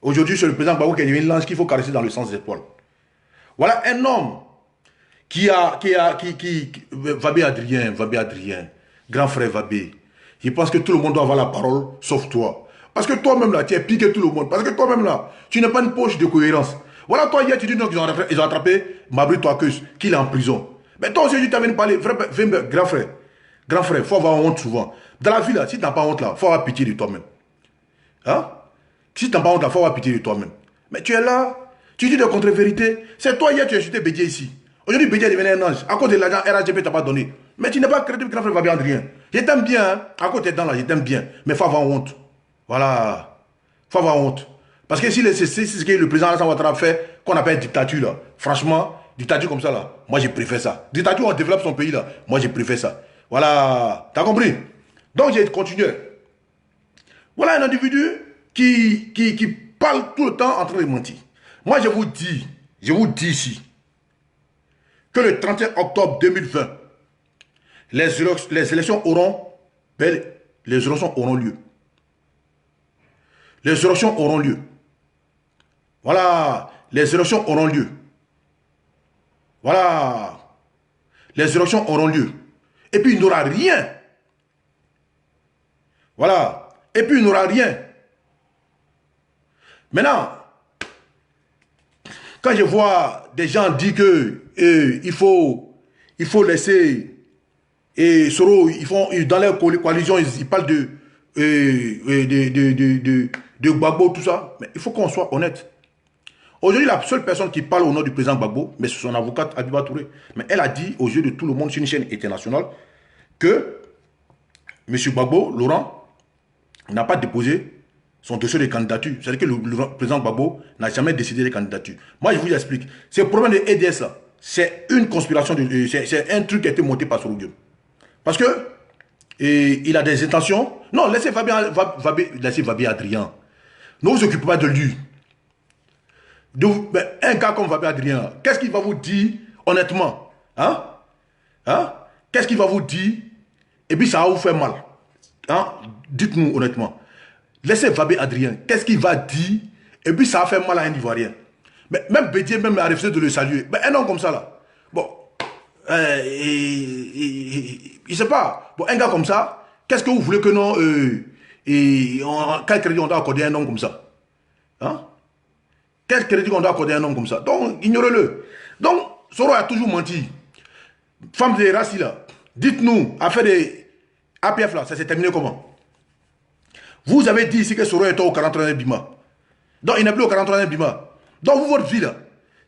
Aujourd'hui, c'est le président Gbagbo qui a une lance qu'il faut caresser dans le sens des poils. Voilà un homme Vabé Adrien, grand frère Vabé. Je pense que tout le monde doit avoir la parole, sauf toi. Parce que toi-même là, tu es piqué tout le monde. Parce que toi-même là, tu n'es pas une poche de cohérence. Voilà, toi hier, tu dis non, ils ont attrapé Mabri Touakeus, qu'il est en prison. Mais toi aussi, tu t'as venu parler, grand frère, il faut avoir honte souvent. Dans la vie là, si tu n'as pas honte là, il faut avoir pitié de toi-même. Hein? Si tu n'as pas honte là, il faut avoir pitié de toi-même. Mais tu es là, tu dis des contre-vérités. C'est toi hier, tu as jeté Bédié ici. Aujourd'hui, Bédia est devenu un ange. À cause de l'argent, RHGP t'a pas donné. Mais tu n'es pas crédible, grand frère Fabien Adrien. Je t'aime bien, hein. À côté de là, je t'aime bien. Mais il faut avoir honte. Voilà. Il faut avoir honte. Parce que si c'est ce que le président Alassane Ouattara fait, qu'on appelle dictature, là, franchement, dictature comme ça, là, moi, je préfère ça. Dictature, on développe son pays, là, moi, je préfère ça. Voilà. T'as compris? Donc, j'ai continué. Voilà un individu qui parle tout le temps en train de mentir. Moi, je vous dis ici, que le 31 octobre 2020, les élections auront lieu. Les élections auront lieu. Voilà, les élections auront lieu. Voilà, les élections auront lieu. Et puis il n'y aura rien. Voilà, et puis il n'y aura rien. Maintenant, quand je vois des gens dire que il faut laisser Soro, dans leur coalition, ils parlent de Gbagbo, tout ça. Mais il faut qu'on soit honnête. Aujourd'hui, la seule personne qui parle au nom du président Gbagbo, mais c'est son avocate Abiba Touré. Mais elle a dit aux yeux de tout le monde sur une chaîne internationale que M. Gbagbo, Laurent, n'a pas déposé son dossier de candidature. C'est-à-dire que le président Gbagbo n'a jamais décidé de candidature. Moi, je vous explique. Ce problème de EDS, c'est une conspiration, c'est un truc qui a été monté par Soro Guillaume. Parce que il a des intentions. Non, laissez Fabien Adrien. Ne vous occupez pas de lui. Un gars comme Fabien Adrien, qu'est-ce qu'il va vous dire honnêtement? Hein? Qu'est-ce qu'il va vous dire? Et puis ça va vous faire mal. Hein? Dites-nous honnêtement. Laissez Fabien Adrien. Qu'est-ce qu'il va dire? Et puis ça va faire mal à un Ivoirien. Mais même Bédier, même a refusé de le saluer. Mais un homme comme ça là. Bon. Je sais pas. Bon, un gars comme ça, qu'est-ce que vous voulez que non quel crédit on doit accorder à un homme comme ça? Hein? Quel crédit on doit accorder à un homme comme ça? Donc, ignorez-le. Donc, Soro a toujours menti. Femme de Rassi là, dites-nous, affaire des APF là, ça s'est terminé comment? Vous avez dit ici que Soro était au 43e Bima. Donc, il n'est plus au 43e Bima. Donc, vous, votre vie là,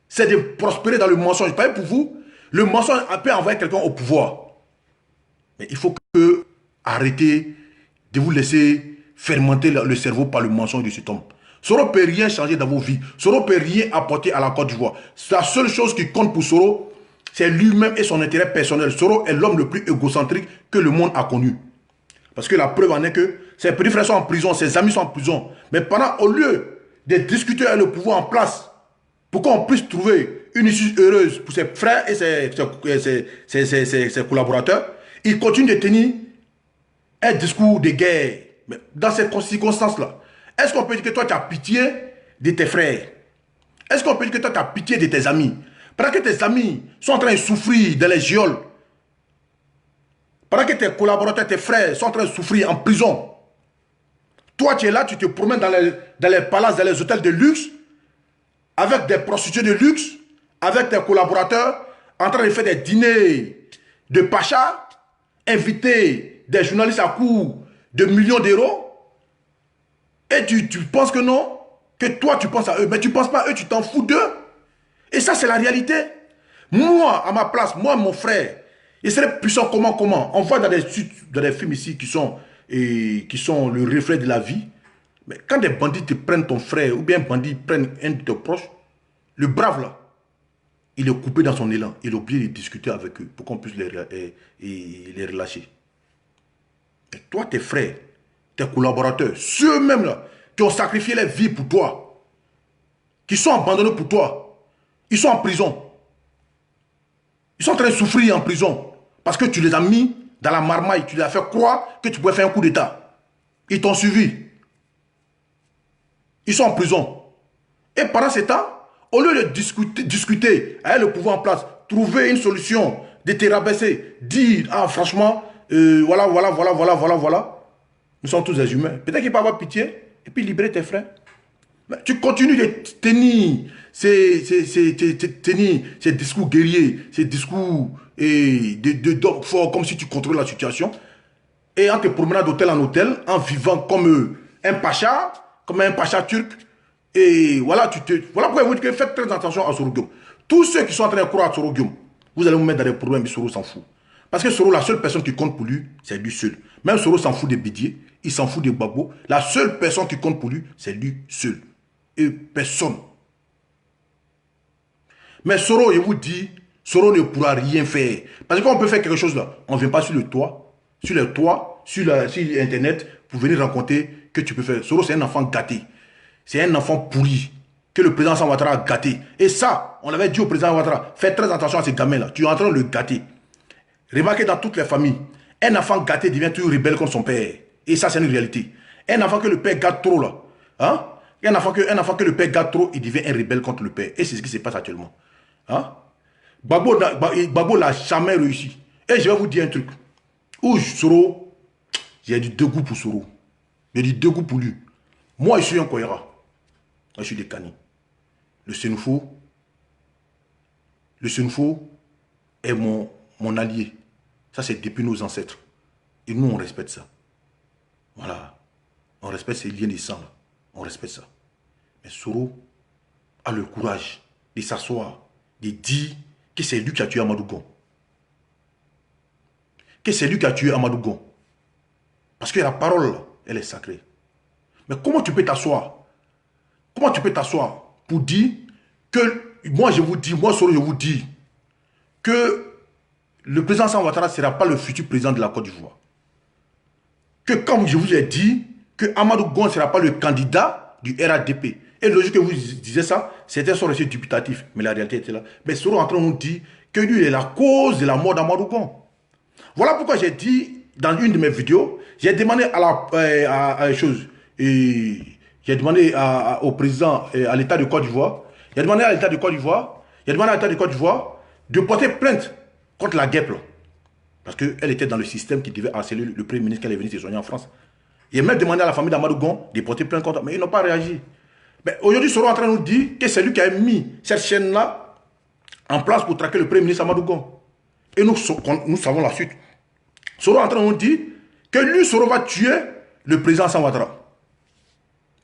c'est de prospérer dans le mensonge. Pas pour vous, le mensonge peut envoyer quelqu'un au pouvoir. Mais il faut que arrêtez de vous laisser fermenter le cerveau par le mensonge de cet homme. Soro ne peut rien changer dans vos vies. Soro ne peut rien apporter à la Côte d'Ivoire. La seule chose qui compte pour Soro, c'est lui-même et son intérêt personnel. Soro est l'homme le plus égocentrique que le monde a connu. Parce que la preuve en est que ses petits frères sont en prison, ses amis sont en prison. Mais au lieu de discuter avec le pouvoir en place, pour qu'on puisse trouver une issue heureuse pour ses frères et ses collaborateurs, il continue de tenir un discours de guerre. Mais dans ces circonstances-là, est-ce qu'on peut dire que toi tu as pitié de tes frères? Est-ce qu'on peut dire que toi tu as pitié de tes amis? Pendant que tes amis sont en train de souffrir dans les geôles, pendant que tes collaborateurs, tes frères sont en train de souffrir en prison, toi tu es là, tu te promènes dans les palaces, dans les hôtels de luxe, avec des prostituées de luxe, avec tes collaborateurs, en train de faire des dîners de pacha, inviter des journalistes à coût de millions d'euros, et tu penses que non, que toi tu penses à eux, mais tu ne penses pas à eux, tu t'en fous d'eux. Et ça c'est la réalité. Moi, à ma place, moi, mon frère, il serait puissant comment? On voit dans des films ici qui sont le reflet de la vie. Mais quand des bandits te prennent ton frère, ou bien un bandit prennent un de tes proches, le brave là, il est coupé dans son élan. Il est obligé de discuter avec eux pour qu'on puisse les relâcher. Et toi, tes frères, tes collaborateurs, ceux-mêmes là, qui ont sacrifié leur vie pour toi, qui sont abandonnés pour toi, ils sont en prison. Ils sont en train de souffrir en prison. Parce que tu les as mis dans la marmaille, tu les as fait croire que tu pouvais faire un coup d'état. Ils t'ont suivi. Ils sont en prison. Et pendant ce temps, au lieu de discuter avec le pouvoir en place, trouver une solution, de te rabaisser, dire, ah franchement, voilà, nous sommes tous des humains. Peut-être qu'il peut avoir pitié et puis libérer tes frères. Mais tu continues de tenir ces discours guerriers, ces discours d'hommes forts, comme si tu contrôles la situation. Et en te promenant d'hôtel en hôtel, en vivant comme un pacha turc. Et voilà, voilà pourquoi vous dites que faites très attention à Soro Guillaume. Tous ceux qui sont en train de croire à Soro Guillaume, vous allez vous mettre dans des problèmes, mais Soro s'en fout. Parce que Soro, la seule personne qui compte pour lui, c'est lui seul. Même Soro s'en fout des Bédier, il s'en fout des Gbagbo. La seule personne qui compte pour lui, c'est lui seul. Et personne. Mais Soro, je vous dis, Soro ne pourra rien faire. Parce que quand on peut faire quelque chose là, on ne vient pas sur le toit, sur les toits, sur Internet, pour venir raconter que tu peux faire. Soro, c'est un enfant gâté. C'est un enfant pourri que le président Alassane Ouattara a gâté. Et ça, on avait dit au président Ouattara, faites très attention à ces gamins-là. Tu es en train de le gâter. Remarquez dans toutes les familles, un enfant gâté devient toujours rebelle contre son père. Et ça, c'est une réalité. Un enfant que le père gâte trop, là. Hein? Un enfant que le père gâte trop, il devient un rebelle contre le père. Et c'est ce qui se passe actuellement. Hein? Gbagbo n'a jamais réussi. Et je vais vous dire un truc. Où Soro, j'ai du dégoût pour Soro. J'ai du dégoût pour lui. Moi, je suis un Koyera. Moi, je suis des Kani. Le Sénoufo est mon allié. Ça, c'est depuis nos ancêtres. Et nous, on respecte ça. Voilà. On respecte ces liens de sang. Là. On respecte ça. Mais Soro a le courage de s'asseoir, de dire que c'est lui qui a tué Amadou Gon. Que c'est lui qui a tué Amadou Gon. Parce que la parole, elle est sacrée. Mais comment tu peux t'asseoir? Comment tu peux t'asseoir pour dire que, moi je vous dis, moi Soro je vous dis, que le président Alassane Ouattara ne sera pas le futur président de la Côte d'Ivoire. Que comme je vous ai dit, que Amadou Gon ne sera pas le candidat du RADP. Et logique que vous disiez ça, c'était son reçu dubitatif. Mais la réalité était là. Mais Soro est en train de nous dire que lui, il est la cause de la mort d'Amadou Gon. Voilà pourquoi j'ai dit, dans une de mes vidéos, j'ai demandé à la chose. Et j'ai demandé au président, à l'État de Côte d'Ivoire, j'ai demandé à l'État de Côte d'Ivoire, de porter plainte contre la guêpe. Parce qu'elle était dans le système qui devait harceler le Premier ministre quand elle est venue se soigner en France. Il a même demandé à la famille d'Amadou Gon de porter plainte contre, mais ils n'ont pas réagi. Aujourd'hui, Soro est en train de nous dire que c'est lui qui a mis cette chaîne-là en place pour traquer le Premier ministre Amadou Gon. Et nous savons la suite. Soro est en train de nous dire que lui, Soro va tuer le président Alassane Ouattara.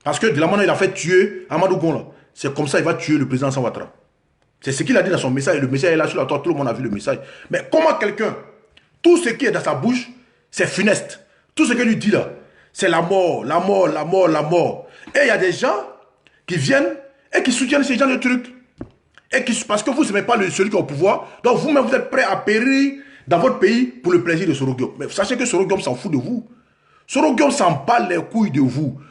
Parce que de la manière il a fait tuer Amadou Gon, c'est comme ça qu'il va tuer le président Alassane Ouattara. C'est ce qu'il a dit dans son message. Le message est là sur la toile, tout le monde a vu le message. Mais comment quelqu'un, tout ce qui est dans sa bouche, c'est funeste. Tout ce qu'il lui dit là, c'est la mort, la mort, la mort, la mort. Et il y a des gens qui viennent et qui soutiennent ces gens de trucs. Et qui, parce que vous n'aimez pas celui qui est au pouvoir, donc vous-même vous êtes prêt à périr dans votre pays pour le plaisir de Soro Guillaume. Mais sachez que Soro Guillaume s'en fout de vous. Soro Guillaume s'en bat les couilles de vous.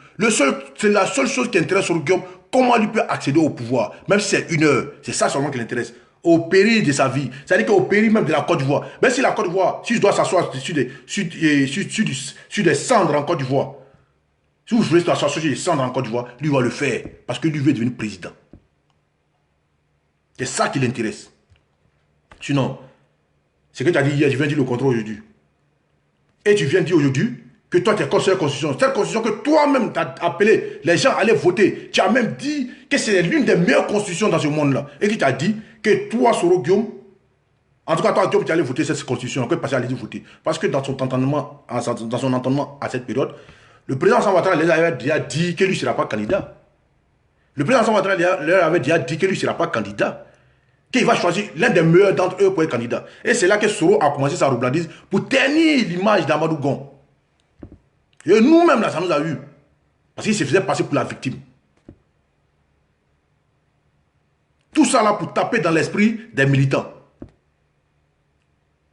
C'est la seule chose qui intéresse Soro Guillaume, comment lui peut accéder au pouvoir, même si c'est une heure. C'est ça seulement qui l'intéresse. Au péril de sa vie. C'est-à-dire qu'au péril même de la Côte d'Ivoire. Même si la Côte d'Ivoire, si je dois s'asseoir sur des cendres en Côte d'Ivoire, si vous voulez s'asseoir sur des cendres en Côte d'Ivoire, lui va le faire. Parce que lui veut devenir président. C'est ça qui l'intéresse. Sinon, c'est que tu as dit hier, je viens dire le contraire aujourd'hui. Et tu viens dire aujourd'hui que toi tu es contre cette constitution. Cette constitution que toi-même tu as appelé les gens à aller voter. Tu as même dit que c'est l'une des meilleures constitutions dans ce monde-là. Et qui t'a dit que toi, Soro Guillaume, en tout cas toi, Guillaume, tu allais voter cette constitution, que passer à aller voter. Parce que dans son entendement à cette période, le président Alassane Ouattara les avait déjà dit que lui ne sera pas candidat. Le président Alassane Ouattara leur avait déjà dit que lui ne sera pas candidat. Qu'il va choisir l'un des meilleurs d'entre eux pour être candidat. Et c'est là que Soro a commencé sa roubladise pour ternir l'image d'Amadou Gon. Et nous-mêmes, là, ça nous a eu. Parce qu'il se faisait passer pour la victime. Tout ça là pour taper dans l'esprit des militants.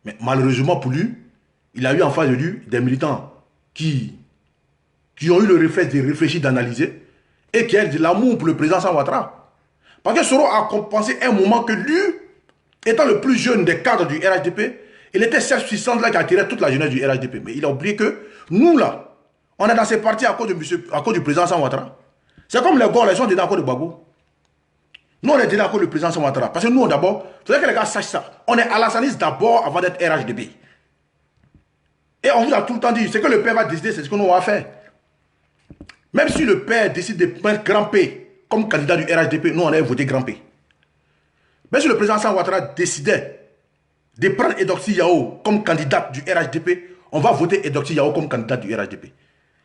Mais malheureusement pour lui, il a eu en face de lui des militants qui ont eu le réflexe de réfléchir, d'analyser et qui ont de l'amour pour le président Alassane Ouattara. Parce que Soro a compensé un moment que lui, étant le plus jeune des cadres du RHDP, il était cette puissance là qui attirait toute la jeunesse du RHDP. Mais il a oublié que nous là, on est dans ces partis à cause du président Alassane Ouattara. C'est comme les gars, ils sont dedans à cause de Gbagbo. Nous, on est dedans à cause du président Alassane Ouattara. Parce que nous, d'abord, il faudrait que les gars sachent ça. On est alassaniste d'abord avant d'être RHDP. Et on vous a tout le temps dit, ce que le père va décider, c'est ce que nous va faire. Même si le père décide de mettre Grand P comme candidat du RHDP, nous, on allait voter Grand P. Même si le président Alassane Ouattara décidait de prendre Edoxy Yao comme candidat du RHDP, on va voter Edoxy Yao comme candidat du RHDP.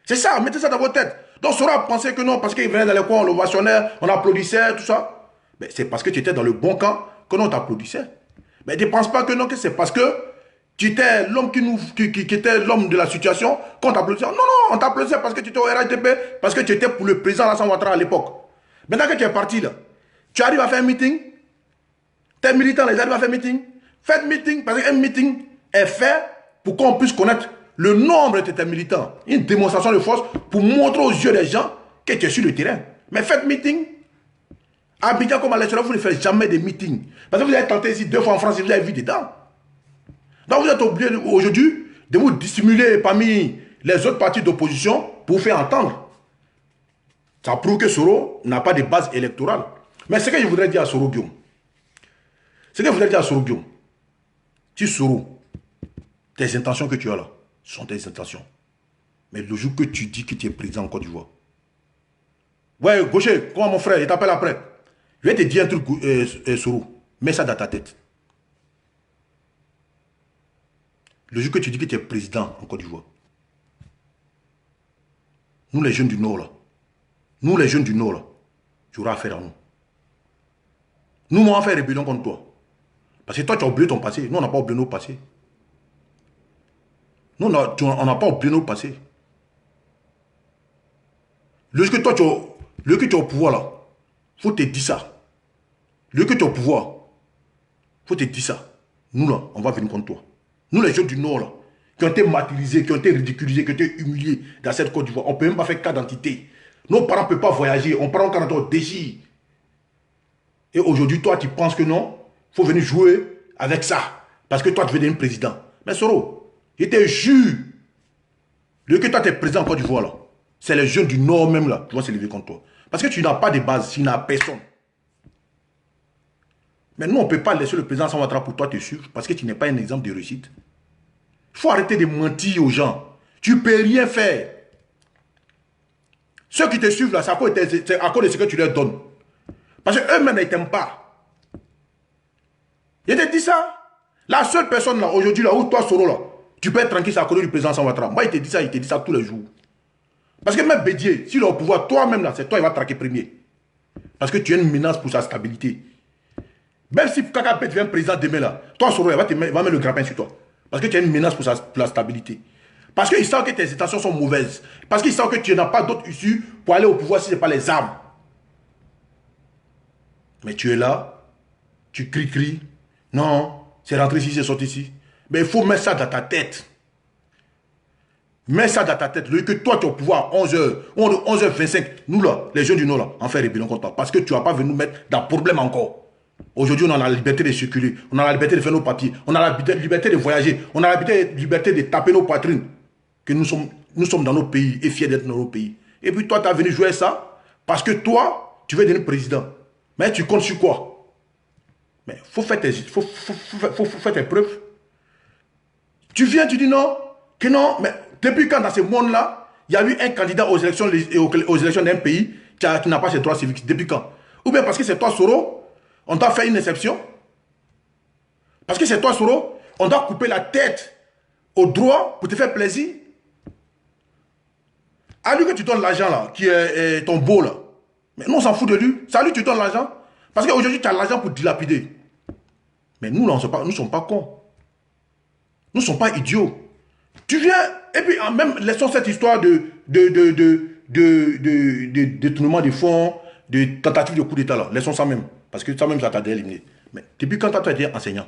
C'est ça, mettez ça dans votre tête. Donc, Soro a pensé que non, parce qu'il venait dans les coins, on l'ovationnait, on applaudissait, tout ça. Mais c'est parce que tu étais dans le bon camp que l'on t'applaudissait. Mais ne pense pas que non, que c'est parce que tu étais l'homme qui était l'homme de la situation qu'on t'applaudissait. Non, non, on t'applaudissait parce que tu étais au RHDP, parce que tu étais pour le président Alassane Ouattara à l'époque. Maintenant que tu es parti là, tu arrives à faire un meeting, tes militants les arrivent à faire un meeting. Faites meeting, parce qu'un meeting est fait pour qu'on puisse connaître le nombre de tes militants. Une démonstration de force pour montrer aux yeux des gens que tu es sur le terrain. Mais faites meeting. À Abidjan comme à l'extérieur, vous ne faites jamais de meeting. Parce que vous avez tenté ici 2 fois en France et vous avez vu dedans. Donc vous êtes obligé aujourd'hui de vous dissimuler parmi les autres partis d'opposition pour vous faire entendre. Ça prouve que Soro n'a pas de base électorale. Mais ce que je voudrais dire à Soro Guillaume, si Soro, tes intentions que tu as là, sont tes intentions. Mais le jour que tu dis que tu es président en Côte d'Ivoire, ouais, Gaucher, comment mon frère, il t'appelle après. Je vais te dire un truc, Soro, mets ça dans ta tête. Le jour que tu dis que tu es président en Côte d'Ivoire, nous les jeunes du Nord là, tu auras affaire à nous. Nous, on va faire rébellion contre toi. Parce que toi, tu as oublié ton passé. Nous, on n'a pas oublié nos passés. Nous, on n'a pas oublié nos passés. Le jour que toi, tu es au pouvoir là, faut te dire ça. Le jour que tu es au pouvoir, faut te dire ça. Nous là, on va venir contre toi. Nous, les jeunes du Nord là, qui ont été martyrisés, qui ont été ridiculisés, qui ont été humiliés dans cette Côte d'Ivoire, on ne peut même pas faire cas d'identité. Nos parents ne peuvent pas voyager, on prend un canton déchire. Et aujourd'hui, toi, tu penses que non, il faut venir jouer avec ça. Parce que toi, tu veux devenir président. Mais Soro, je te jure, le que toi, tu es président en Côte d'Ivoire, là, c'est les jeunes du Nord même, là, qui vont se lever contre toi. Parce que tu n'as pas de base, tu n'as personne. Mais nous, on ne peut pas laisser le président Alassane Ouattara pour toi te suivre, parce que tu n'es pas un exemple de réussite. Il faut arrêter de mentir aux gens. Tu ne peux rien faire. Ceux qui te suivent, là, c'est à cause de ce que tu leur donnes. Parce qu'eux-mêmes ne t'aiment pas. Je te dis ça. La seule personne là, aujourd'hui, là, où toi, Soro, là, tu peux être tranquille, c'est à cause du président Alassane Ouattara. Moi, il te dit ça tous les jours. Parce que même Bédié, s'il est au pouvoir, toi-même, là, c'est toi, il va traquer premier. Parce que tu es une menace pour sa stabilité. Même si Kaka Pet devient président demain, là, toi, Soro, il va mettre le grappin sur toi. Parce que tu es une menace pour la stabilité. Parce qu'il sent que tes intentions sont mauvaises. Parce qu'il sent que tu n'as pas d'autre issue pour aller au pouvoir si ce n'est pas les armes. Mais tu es là, tu cries. Non, c'est rentré ici, c'est sorti ici. Mais il faut mettre ça dans ta tête. Mets ça dans ta tête. Le que toi, tu es au pouvoir à 11h, 11h25, nous là, les jeunes du Nord là, on fait rébellion contre toi. Parce que tu ne vas pas venir nous mettre dans le problème encore. Aujourd'hui, on a la liberté de circuler, on a la liberté de faire nos papiers, on a la liberté de voyager, on a la liberté de taper nos poitrines. Que nous sommes dans nos pays et fiers d'être dans nos pays. Et puis toi, tu as venu jouer ça parce que toi, tu veux devenir président. Mais tu comptes sur quoi? Mais il faut faire tes preuves. Tu viens, tu dis non, que non. Mais depuis quand dans ce monde-là, il y a eu un candidat aux élections d'un pays qui n'a pas ses droits civiques? Depuis quand? Ou bien parce que c'est toi, Soro, on t'a fait une exception? Parce que c'est toi, Soro, on doit couper la tête au droit pour te faire plaisir? À lui que tu donnes l'argent là, qui est ton beau là. Mais nous on s'en fout de lui. C'est à lui que tu donnes l'argent. Parce qu'aujourd'hui tu as l'argent pour dilapider. Mais nous là, nous ne sommes pas cons. Nous ne sommes pas idiots. Tu viens, et puis même laissons cette histoire de détournement des fonds, de tentative de coup d'état là. Laissons ça même. Parce que ça même ça t'a éliminé. Mais depuis quand tu as été enseignant?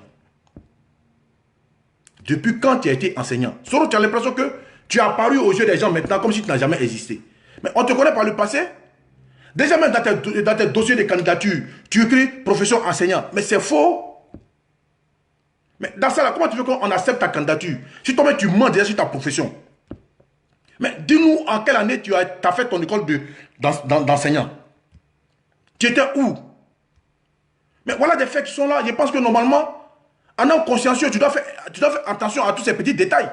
Depuis quand tu as été enseignant? Solo, tu as l'impression que tu as apparu aux yeux des gens maintenant comme si tu n'as jamais existé. Mais on te connaît par le passé. Déjà même dans tes dossiers de candidature, tu écris profession enseignant. Mais c'est faux. Mais dans ça, là, comment tu veux qu'on accepte ta candidature? Si toi-même tu mens déjà sur ta profession. Mais dis-nous en quelle année tu as fait ton école d'enseignant. Tu étais où? Mais voilà des faits qui sont là. Je pense que normalement, en homme consciencieux, tu dois faire attention à tous ces petits détails.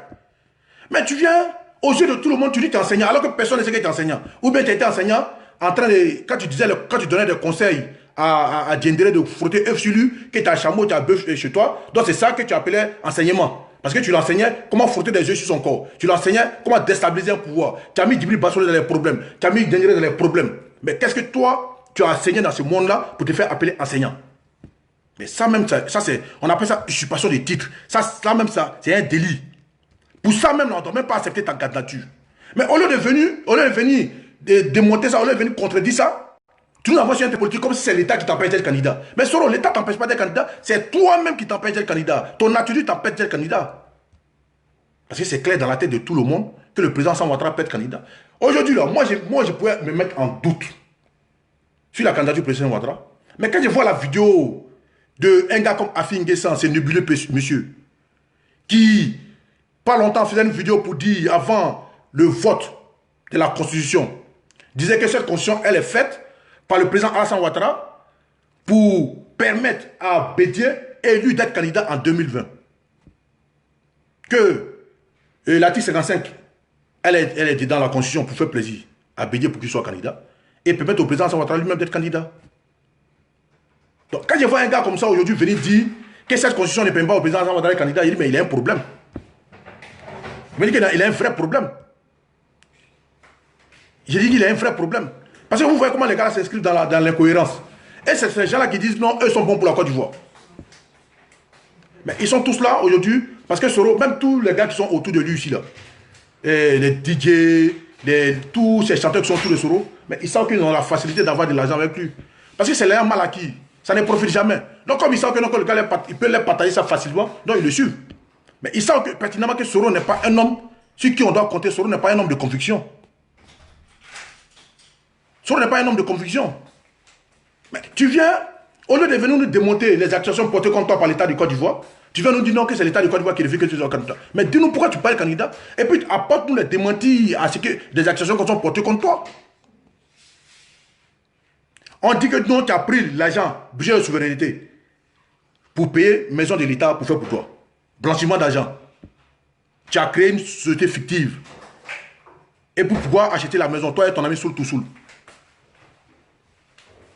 Mais tu viens, aux yeux de tout le monde, tu dis que tu es enseignant, alors que personne ne sait que tu es enseignant. Ou bien tu étais enseignant, en train de, quand tu donnais des conseils à Djendere de frotter œuf sur lui, que tu as chameau, tu as bœuf chez toi. Donc c'est ça que tu appelais enseignement. Parce que tu l'enseignais comment frotter des œufs sur son corps. Tu l'enseignais comment déstabiliser un pouvoir. Tu as mis Djibril Bassole dans les problèmes. Tu as mis Djendere dans les problèmes. Mais qu'est-ce que toi, tu as enseigné dans ce monde-là pour te faire appeler enseignant? Mais ça même, on appelle ça usurpation des titres. Ça même, c'est un délit. Pour ça même, on ne doit même pas accepter ta candidature. Mais au lieu de venir démonter ça, au lieu de venir contredire ça, tu nous envoies sur un politique comme si c'est l'État qui t'empêche d'être candidat. Mais Soro, l'État ne t'empêche pas d'être candidat, c'est toi-même qui t'empêche d'être candidat. Ton attitude t'empêche d'être candidat. Parce que c'est clair dans la tête de tout le monde que le président Alassane Ouattara peut être candidat. Aujourd'hui, là, moi, je pourrais me mettre en doute sur la candidature du président Ouattara. Mais quand je vois la vidéo d'un gars comme Afi N'Guessan, c'est nébuleux monsieur, qui, pas longtemps, faisait une vidéo pour dire, avant le vote de la Constitution, disait que cette Constitution, elle est faite par le président Alassane Ouattara pour permettre à Bédié, élu, d'être candidat en 2020. Que l'article 55, elle est dans la Constitution pour faire plaisir à Bédié pour qu'il soit candidat et permettre au président Alassane Ouattara lui-même d'être candidat. Donc, quand je vois un gars comme ça aujourd'hui venir dire que cette Constitution ne permet pas au président Alassane Ouattara d'être candidat, il dit mais il a un problème. Il me dit qu'il a un vrai problème. J'ai dit qu'il a un vrai problème. Parce que vous voyez comment les gars s'inscrivent dans l'incohérence. Et c'est ces gens-là qui disent non, eux sont bons pour la Côte d'Ivoire. Mais ils sont tous là aujourd'hui, parce que Soro, même tous les gars qui sont autour de lui ici, là, et les DJ, tous ces chanteurs qui sont autour de Soro, mais ils savent qu'ils ont la facilité d'avoir de l'argent avec lui. Parce que c'est leur mal acquis. Ça ne profite jamais. Donc comme ils savent que le gars il peut leur partager ça facilement, donc ils le suivent. Mais ils savent que, pertinemment que Soro n'est pas un homme sur qui on doit compter. Soro n'est pas un homme de conviction. Soro n'est pas un homme de conviction. Mais tu viens, au lieu de venir nous démonter les accusations portées contre toi par l'État du Côte d'Ivoire, tu viens nous dire non que c'est l'État du Côte d'Ivoire qui refuse que tu sois candidat. Mais dis-nous pourquoi tu parles candidat et puis apporte-nous les démentis à ce que des accusations qui sont portées contre toi. On dit que non, tu as pris l'argent, budget de souveraineté, pour payer maison de l'État pour faire pour toi. Blanchiment d'argent. Tu as créé une société fictive. Et pour pouvoir acheter la maison, toi et ton ami Soul tout Soul.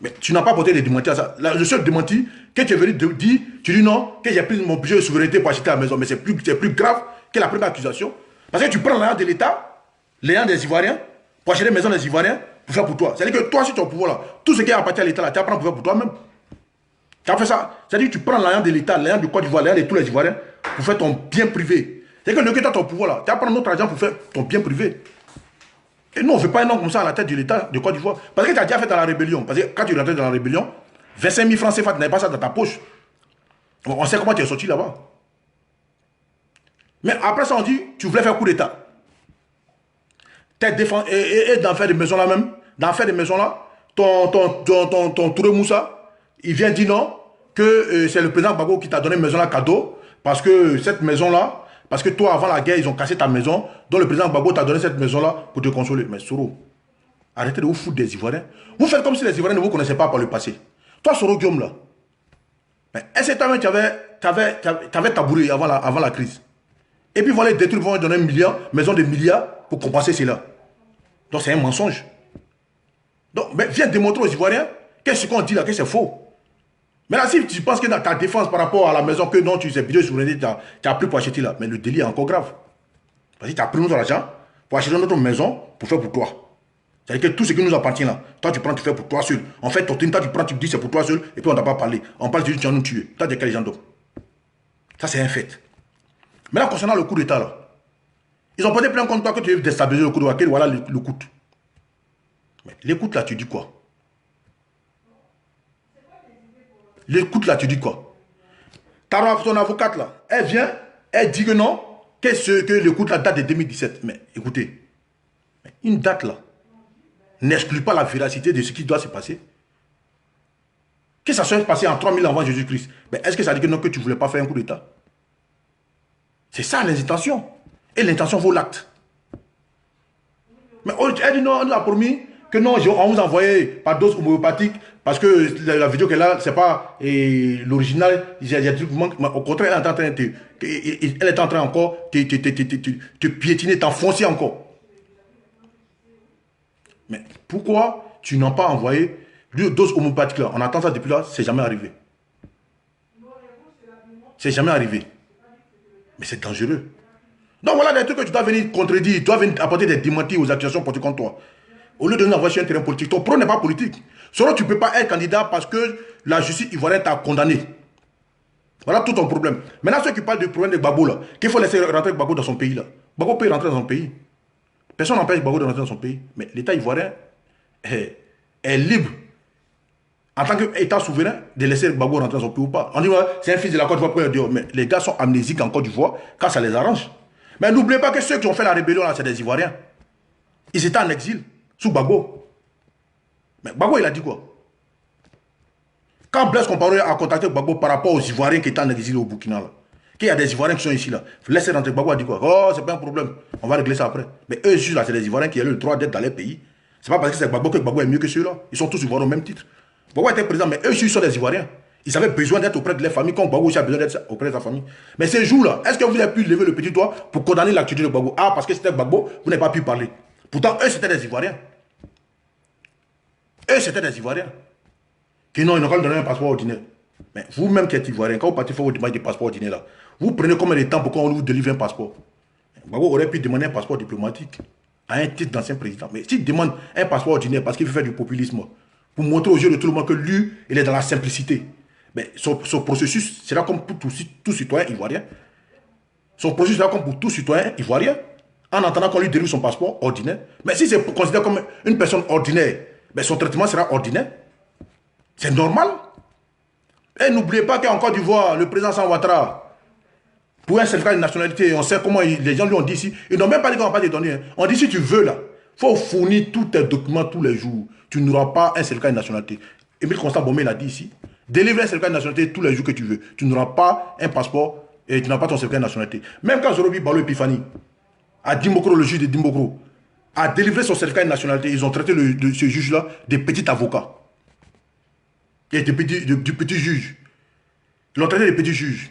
Mais tu n'as pas porté des démentis à ça. Le seul démenti que tu es venu dire, tu dis non, que j'ai pris mon budget de souveraineté pour acheter la maison. Mais c'est plus grave que la première accusation. Parce que tu prends l'argent de l'État, l'argent des Ivoiriens, pour acheter les maisons des Ivoiriens, pour faire pour toi. C'est-à-dire que toi, si tu es au pouvoir là, tout ce qui appartient à l'État là, tu apprends pour faire pour toi-même. Tu as fait ça. C'est-à-dire que tu prends l'argent de l'État, l'argent du Côte d'Ivoire, l'argent de tous les Ivoiriens, pour faire ton bien privé. C'est-à-dire que le que tu as ton pouvoir là, tu apprends notre argent pour faire ton bien privé. Et nous, on ne fait pas un nom comme ça à la tête de l'État de Côte d'Ivoire. Parce que tu as déjà fait dans la rébellion. Parce que quand tu rentrais dans la rébellion, 25 000 francs CFA, tu n'avais pas ça dans ta poche. On sait comment tu es sorti là-bas. Mais après ça, on dit, tu voulais faire coup d'État. Et d'en faire des maisons là même, d'en faire des maisons là, ton Touré Moussa, il vient dire non, que c'est le président Gbagbo qui t'a donné une maison là cadeau, parce que cette maison là, parce que toi, avant la guerre, ils ont cassé ta maison. Donc le président Gbagbo t'a donné cette maison-là pour te consoler. Mais Soro, arrêtez de vous foutre des Ivoiriens. Vous faites comme si les Ivoiriens ne vous connaissaient pas par le passé. Toi, Soro Guillaume, là, est-ce que toi-même, tu avais tabouré avant la crise? Et puis, voilà, les détruire, vont donner 1 milliard, maison de milliards pour compenser cela. Donc, c'est un mensonge. Donc, mais viens démontrer aux Ivoiriens que ce qu'on dit là, que c'est faux. Mais là, si tu penses que dans ta défense par rapport à la maison que non, tu sais, vidéo souveraineté, tu as pris pour acheter là, mais le délit est encore grave. Parce que tu as pris notre argent pour acheter notre maison pour faire pour toi. C'est-à-dire que tout ce qui nous appartient là, toi tu prends, tu fais pour toi seul. En fait, toi tu prends, tu dis c'est pour toi seul, et puis on ne t'a pas parlé. On parle, tu dis tu vas nous tuer. Tu as des cas les gens d'autres. Ça, c'est un fait. Mais là, concernant le coup d'État là, ils ont porté plein contre toi que tu veux déstabiliser le coup d'État. Voilà le coût. Mais l'écoute là, tu dis quoi? L'écoute là, tu dis quoi? Ton avocate là, elle vient, elle dit que non, que l'écoute là date de 2017. Mais écoutez, une date là n'exclut pas la véracité de ce qui doit se passer. Que ça soit passé en 3000 avant Jésus-Christ. Mais est-ce que ça dit que non, que tu ne voulais pas faire un coup d'État? C'est ça les intentions. Et l'intention vaut l'acte. Mais elle dit non, on nous a promis que non, on vous envoyait par dose homéopathique parce que la vidéo qu'elle a, c'est pas l'original. Il y a des trucs qui manquent. Au contraire, elle est en train encore te piétiner, t'enfoncer encore. Mais pourquoi tu n'as pas envoyé une dose homéopathique là? On attend ça depuis là, c'est jamais arrivé. C'est jamais arrivé. Mais c'est dangereux. Donc voilà des trucs que tu dois venir contredire, tu dois venir apporter des démentis aux accusations portées contre toi. Au lieu de nous envoyer sur un terrain politique, ton pro n'est pas politique. Sinon, tu ne peux pas être candidat parce que la justice ivoirienne t'a condamné. Voilà tout ton problème. Maintenant, ceux qui parlent du problème de Gbagbo, là, qu'il faut laisser rentrer Gbagbo dans son pays, là. Gbagbo peut rentrer dans son pays. Personne n'empêche Gbagbo de rentrer dans son pays. Mais l'État ivoirien est libre, en tant qu'État souverain, de laisser Gbagbo rentrer dans son pays ou pas. On dit, ouais, c'est un fils de la Côte d'Ivoire. Mais les gars sont amnésiques en Côte d'Ivoire quand ça les arrange. Mais n'oubliez pas que ceux qui ont fait la rébellion, là, c'est des Ivoiriens. Ils étaient en exil, sous Gbagbo. Mais Gbagbo, il a dit quoi? Quand Blaise Compaoré a contacté Gbagbo par rapport aux Ivoiriens qui étaient en exil au Burkina, là, qu'il y a des Ivoiriens qui sont ici, là, laissez rentrer. Gbagbo a dit quoi? Oh, c'est pas un problème, on va régler ça après. Mais eux, juste là, c'est des Ivoiriens qui ont le droit d'être dans les pays. C'est pas parce que c'est Gbagbo que Gbagbo est mieux que ceux-là. Ils sont tous Ivoiriens au même titre. Gbagbo était président, mais eux, ils sont des Ivoiriens. Ils avaient besoin d'être auprès de leur famille, comme Gbagbo aussi a besoin d'être auprès de sa famille. Mais ces jours-là, est-ce que vous avez pu lever le petit doigt pour condamner l'activité de Gbagbo? Ah, parce que c'était Gbagbo, vous n'avez pas pu parler. Pourtant, eux, c'était des Ivoiriens. Eux, c'était des Ivoiriens. Qui non, ils n'ont pas donné un passeport ordinaire. Mais vous-même qui êtes Ivoirien, quand vous partez faire vos demandes de passeport ordinaire, là, vous prenez combien de temps pour qu'on vous délivre un passeport? Gbagbo aurait pu demander un passeport diplomatique à un titre d'ancien président. Mais s'il demande un passeport ordinaire parce qu'il veut faire du populisme, pour montrer aux yeux de tout le monde que lui, il est dans la simplicité, mais son processus sera comme pour tout citoyen ivoirien. Son processus sera comme pour tout citoyen ivoirien, en attendant qu'on lui délivre son passeport ordinaire. Mais si c'est considéré comme une personne ordinaire, mais son traitement sera ordinaire. C'est normal. Et n'oubliez pas qu'en Côte d'Ivoire, le président Alassane Ouattara, pour un certificat de nationalité, on sait comment les gens lui ont dit ici. Ils n'ont même pas dit qu'on ne va pas te donner. Hein. On dit si tu veux là, il faut fournir tous tes documents tous les jours. Tu n'auras pas un certificat de nationalité. Émile Constant Bomé l'a dit ici. Délivre un certificat de nationalité tous les jours que tu veux. Tu n'auras pas un passeport et tu n'auras pas ton certificat de nationalité. Même quand Zorobi Balo Epifani, à Dimbokro, le juge de Dimbokro, a délivré son certificat de nationalité, ils ont traité ce juge-là de petit avocat. Et du petit juge. Ils l'ont traité de petit juge.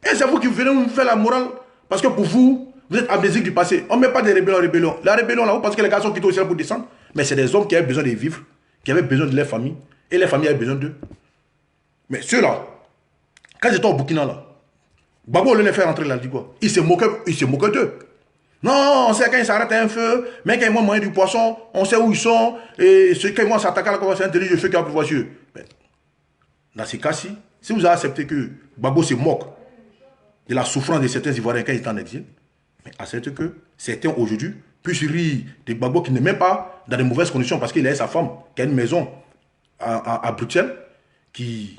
Et c'est vous qui venez nous faire la morale. Parce que pour vous, vous êtes amnésique du passé. On ne met pas des rébellions en rébellion. La rébellion là-haut, parce que les gars sont quittés au ciel pour descendre. Mais c'est des hommes qui avaient besoin de vivre, qui avaient besoin de leur famille. Et les familles avaient besoin d'eux. Mais ceux-là, quand ils étaient au Burkina là, Gbagbo, on les fait rentrer là, il dit quoi? Il se moquait d'eux. Non, on sait quand ils s'arrêtent à un feu, mais quand ils vont manger du poisson, on sait où ils sont, et quand ils vont s'attaquer à la c'est un délit de feu qui a plus voiture. Dans ces cas-ci, si vous avez accepté que Gbagbo se moque de la souffrance de certains Ivoiriens quand ils étaient en exil, mais acceptez que certains aujourd'hui puissent rire de Gbagbo qui n'est même pas dans de mauvaises conditions parce qu'il a sa femme qui a une maison à Bruxelles,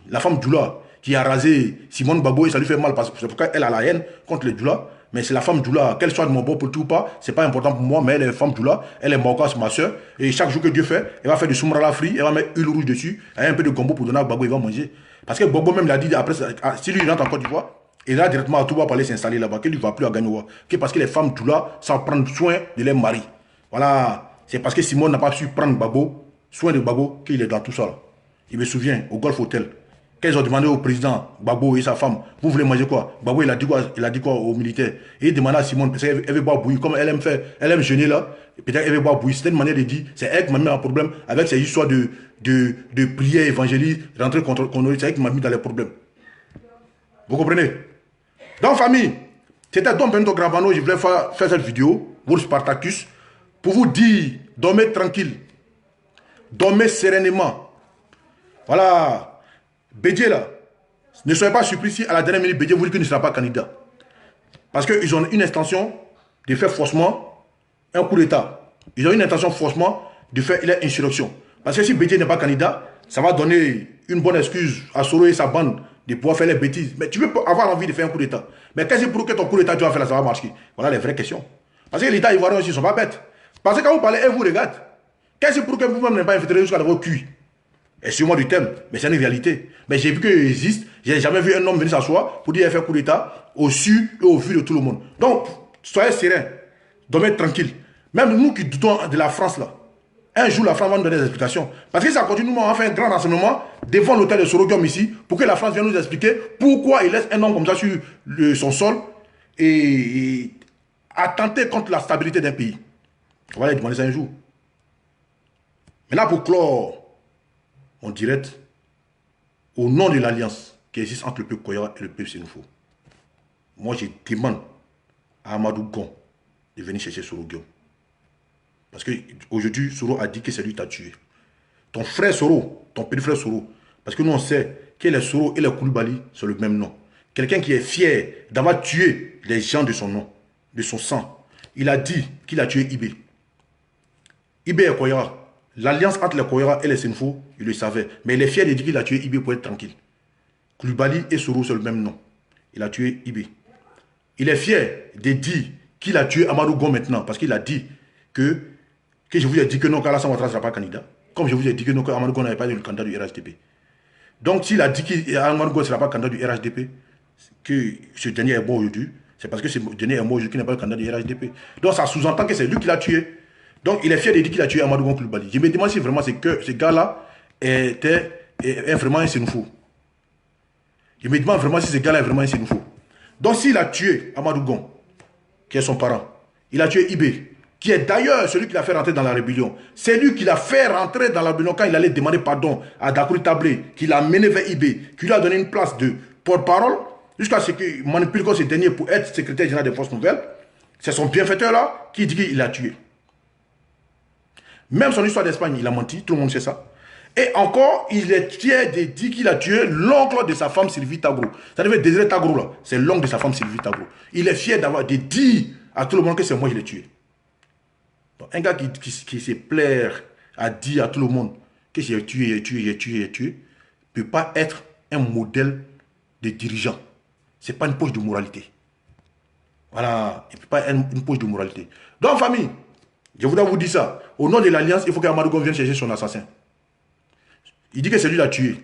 la femme Djoula, qui a rasé Simone Gbagbo et ça lui fait mal parce que c'est pourquoi elle a la haine contre les Djoula. Mais c'est la femme Djoula, qu'elle soit de mon bon pour tout ou pas, c'est pas important pour moi, mais elle est femme Djoula, elle est Marocaine, c'est ma soeur, et chaque jour que Dieu fait, elle va faire du soumrala frit, elle va mettre huile rouge dessus, elle a un peu de gombo pour donner à Gbagbo, il va manger. Parce que Gbagbo même l'a dit après, si lui il rentre en Côte d'Ivoire, il va directement à Touba pour aller s'installer là-bas, qu'il ne va plus à Gagnoua. Parce que les femmes Djoula savent prendre soin de leurs maris. Voilà, c'est parce que Simone n'a pas su prendre Gbagbo, soin de Gbagbo, qu'il est dans tout ça là. Il me souvient, au Golf Hotel. Quand ils ont demandé au président Gbagbo et sa femme, vous voulez manger quoi? Gbagbo il a dit quoi aux militaires? Et il demandait à Simone, parce qu'elle veut boire bouillir, comme elle aime jeûner là, peut-être elle veut boire bouillir. C'était une manière de dire, c'est elle qui m'a mis en problème avec ces histoires de prière évangélique, rentrer contre c'est elle qui m'a mis dans les problèmes. Vous comprenez? Donc famille, c'était Dom Benito Gravano, je voulais faire cette vidéo, pour Spartacus, pour vous dire, dormez tranquille, dormez sereinement. Voilà. Bédié là, ne soyez pas surpris si à la dernière minute Bédié vous dit qu'il ne sera pas candidat. Parce qu'ils ont une intention de faire faussement un coup d'État. Ils ont une intention faussement de faire une insurrection. Parce que si Bédié n'est pas candidat, ça va donner une bonne excuse à Soro et sa bande de pouvoir faire les bêtises. Mais tu veux avoir envie de faire un coup d'État. Mais qu'est-ce pour que ton coup d'État tu vas faire là, ça va marcher? Voilà les vraies questions. Parce que l'État ivoirien aussi ne sont pas bêtes. Parce que quand vous parlez, ils vous regardent. Qu'est-ce pour que vous-même n'avez pas infiltré jusqu'à votre cul? Excusez-moi du thème, mais c'est une réalité. Mais j'ai vu qu'il existe, j'ai jamais vu un homme venir s'asseoir pour dire faire coup d'État au su et au vu de tout le monde. Donc, soyez serein, dormez tranquille. Même nous qui doutons de la France là, un jour la France va nous donner des explications. Parce que ça continue, nous on va faire un grand renseignement devant l'hôtel de Sorogium ici, pour que la France vienne nous expliquer pourquoi il laisse un homme comme ça sur son sol et attenter contre la stabilité d'un pays. On va aller demander ça un jour. Maintenant pour clore en direct, au nom de l'alliance qui existe entre le peuple Koyara et le peuple Sénoufo, moi je demande à Amadou Gon de venir chercher Sorogium. Parce qu'aujourd'hui, Soro a dit que c'est lui qui t'a tué. Ton frère Soro, ton petit frère Soro, parce que nous on sait que les Soro et les Koulibaly sont le même nom. Quelqu'un qui est fier d'avoir tué les gens de son nom, de son sang. Il a dit qu'il a tué Ibé. Ibé est Koyara. L'alliance entre les Koyara et les Senfo, il le savait. Mais il est fier de dire qu'il a tué Ibé pour être tranquille. Koulibaly et Soro, c'est le même nom. Il a tué Ibé. Il est fier de dire qu'il a tué Amadou Gon maintenant. Parce qu'il a dit que je vous ai dit que non, qu'Alassane Ouattara ne sera pas candidat. Comme je vous ai dit que non, qu'Amadou Gon n'avait pas été le candidat du RHDP. Donc s'il a dit qu'Amadou Gon ne sera pas candidat du RHDP, que ce dernier est mort aujourd'hui, c'est parce que ce dernier est mort aujourd'hui qu'il n'est pas le candidat du RHDP. Donc ça sous-entend que c'est lui qui l'a tué. Donc il est fier de dire qu'il a tué Amadou Gon Koulibaly. Je me demande si vraiment c'est que ce gars-là est vraiment un Sénoufo. Je me demande vraiment si ce gars-là est vraiment un Sénoufo. Donc s'il a tué Amadou Gon, qui est son parent, il a tué Ibé, qui est d'ailleurs celui qui l'a fait rentrer dans la rébellion. C'est lui qui l'a fait rentrer dans la rébellion quand il allait demander pardon à Dakouri Tablé, qui l'a mené vers Ibé, qui lui a donné une place de porte-parole, jusqu'à ce qu'il manipule ce dernier pour être secrétaire général des forces nouvelles. C'est son bienfaiteur là qui dit qu'il l'a tué. Même son histoire d'Espagne, il a menti, tout le monde sait ça. Et encore, il est fier de dire qu'il a tué l'oncle de sa femme Sylvie Tagro. Ça devait Désiré Tagro là, c'est l'oncle de sa femme Sylvie Tagro. Il est fier de dire à tout le monde que c'est moi qui l'ai tué. Donc, un gars qui se plaire à dire à tout le monde que j'ai tué, ne peut pas être un modèle de dirigeant. Ce n'est pas une poche de moralité. Voilà, il ne peut pas être une poche de moralité. Donc, famille, je voudrais vous dire ça. Au nom de l'Alliance, il faut qu'Amadou Gon vienne chercher son assassin. Il dit que c'est lui qui l'a tué.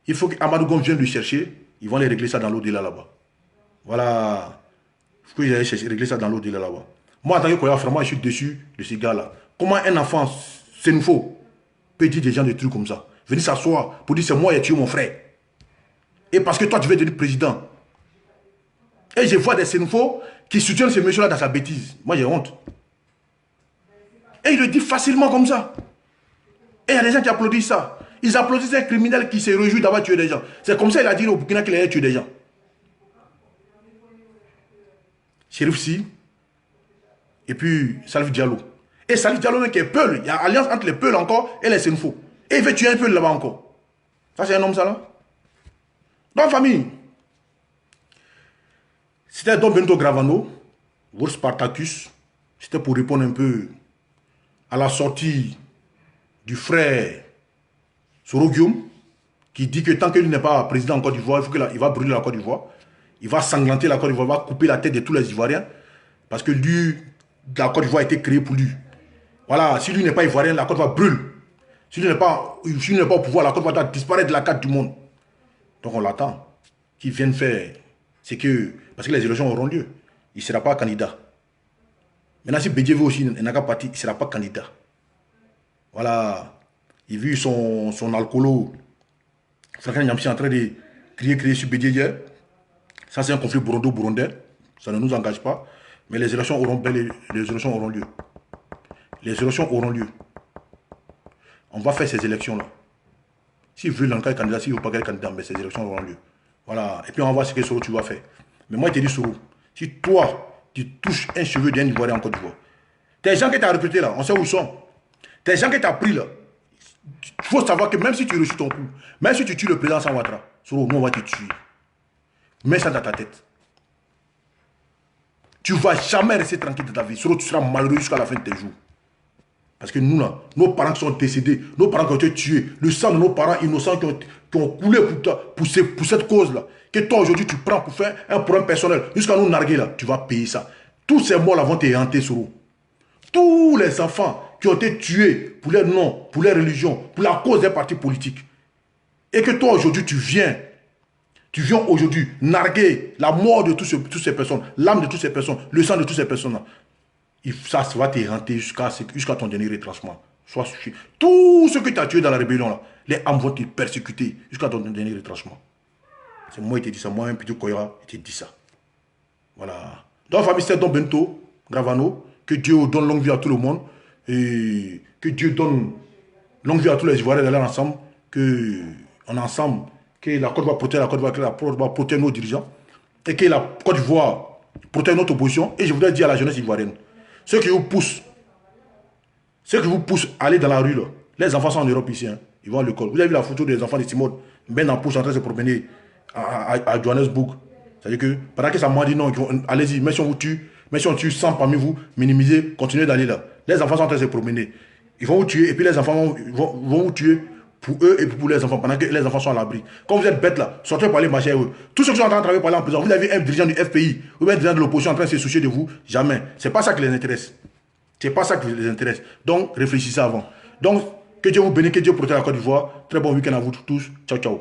Il faut qu'Amadou Gon vienne le chercher. Ils vont aller régler ça dans l'au-delà là-bas. Voilà. Il faut qu'ils aillent régler ça dans l'au-delà là-bas. Moi, en tant que Koya, vraiment, je suis déçu de ces gars-là. Comment un enfant, c'est nouveau, peut dire des gens des trucs comme ça? Venir s'asseoir pour dire c'est moi qui ai tué mon frère. Et parce que toi, tu veux devenir président. Et je vois des Sénoufos qui soutiennent ce monsieur-là dans sa bêtise. Moi, j'ai honte. Et il le dit facilement comme ça. Et il y a des gens qui applaudissent ça. Ils applaudissent un criminel qui se réjouit d'avoir tué des gens. C'est comme ça qu'il a dit au Burkina qu'il allait tuer des gens. Chérif Si. Et puis Salif Diallo. Et Salif Diallo qui est Peul. Il y a alliance entre les Peuls encore et les Sénoufos. Et il veut tuer un Peul là-bas encore. Ça, c'est un homme, ça là. Donc, famille. C'était Don Benito Gravano, votre Spartacus. C'était pour répondre un peu à la sortie du frère Soro Guillaume, qui dit que tant qu'il n'est pas président en Côte d'Ivoire, il va brûler la Côte d'Ivoire. Il va sanglanter la Côte d'Ivoire, il va couper la tête de tous les Ivoiriens. Parce que lui, la Côte d'Ivoire a été créée pour lui. Voilà, si lui n'est pas Ivoirien, la Côte d'Ivoire brûle. Si lui n'est pas au pouvoir, la Côte d'Ivoire va disparaître de la carte du monde. Donc on l'attend. Qu'il vienne faire. C'est que, parce que les élections auront lieu, il ne sera pas candidat. Maintenant, si Bédié veut aussi, il n'a qu'à partir, il ne sera pas candidat. Voilà. Il a vu son alcoolo, Franklin Nyamsi en train de crier sur Bédié hier. Ça, c'est un conflit burundais. Ça ne nous engage pas. Mais les élections auront lieu. Les élections auront lieu. On va faire ces élections-là. S'il veut l'enquête candidat, s'il ne veut pas qu'elle candidat, mais ces élections auront lieu. Voilà. Et puis on va voir ce que Soro tu vas faire. Mais moi, je te dis, Soro, si toi, tu touches un cheveu d'un Ivoirien en Côte d'Ivoire, tes gens que tu as recrutés là, on sait où ils sont. Tes gens que tu as pris là, il faut savoir que même si tu reçus ton coup, même si tu tues le président Sans Ouattara, Soro, nous on va te tuer. Mets ça dans ta tête. Tu ne vas jamais rester tranquille de ta vie. Soro, tu seras malheureux jusqu'à la fin de tes jours. Parce que nous, là, nos parents qui sont décédés, nos parents qui ont été tués, le sang de nos parents innocents qui ont coulé pour cette cause-là, que toi aujourd'hui tu prends pour faire un problème personnel, jusqu'à nous narguer là, tu vas payer ça. Tous ces morts là vont te hanter, Soro. Tous les enfants qui ont été tués pour leur nom, pour leur religion, pour la cause des partis politiques. Et que toi aujourd'hui tu viens aujourd'hui narguer la mort de toutes ces personnes, l'âme de toutes ces personnes, le sang de toutes ces personnes-là. Ça va te hanter jusqu'à ton dernier retranchement. Sois sûr. Tout ce que tu as tué dans la rébellion, là, les âmes vont te persécuter jusqu'à ton dernier retranchement. C'est moi qui te dis ça. Moi, un petit Koyra, je te dis ça. Voilà. Donc, famille, c'est Don Benito Gravano. Que Dieu donne longue vie à tout le monde. Et que Dieu donne longue vie à tous les Ivoiriens d'aller ensemble. Que la Côte d'Ivoire protège la Côte d'Ivoire, que la Côte d'Ivoire protège nos dirigeants. Et que la Côte d'Ivoire protège notre opposition. Et je voudrais dire à la jeunesse ivoirienne, ceux qui vous poussent à aller dans la rue, là, Les enfants sont en Europe ici, hein. Ils vont à l'école. Vous avez vu la photo des enfants de Simone, ben en poche en train de se promener à Johannesburg. C'est-à-dire que, pendant que ça m'a dit non, allez-y, même si on vous tue, même si on tue 100 parmi vous, minimisez, continuez d'aller là. Les enfants sont en train de se promener. Ils vont vous tuer, et puis les enfants vont vous tuer pour eux et pour les enfants, pendant que les enfants sont à l'abri. Quand vous êtes bêtes là, sortez pour aller marcher avec eux. Tous ceux qui sont en train de travailler pour aller en prison, vous avez un dirigeant du FPI ou un dirigeant de l'opposition en train de se soucier de vous, jamais. C'est pas ça qui les intéresse. C'est pas ça qui les intéresse. Donc, réfléchissez avant. Donc, que Dieu vous bénisse, que Dieu protège la Côte d'Ivoire. Très bon week-end à vous tous. Ciao, ciao.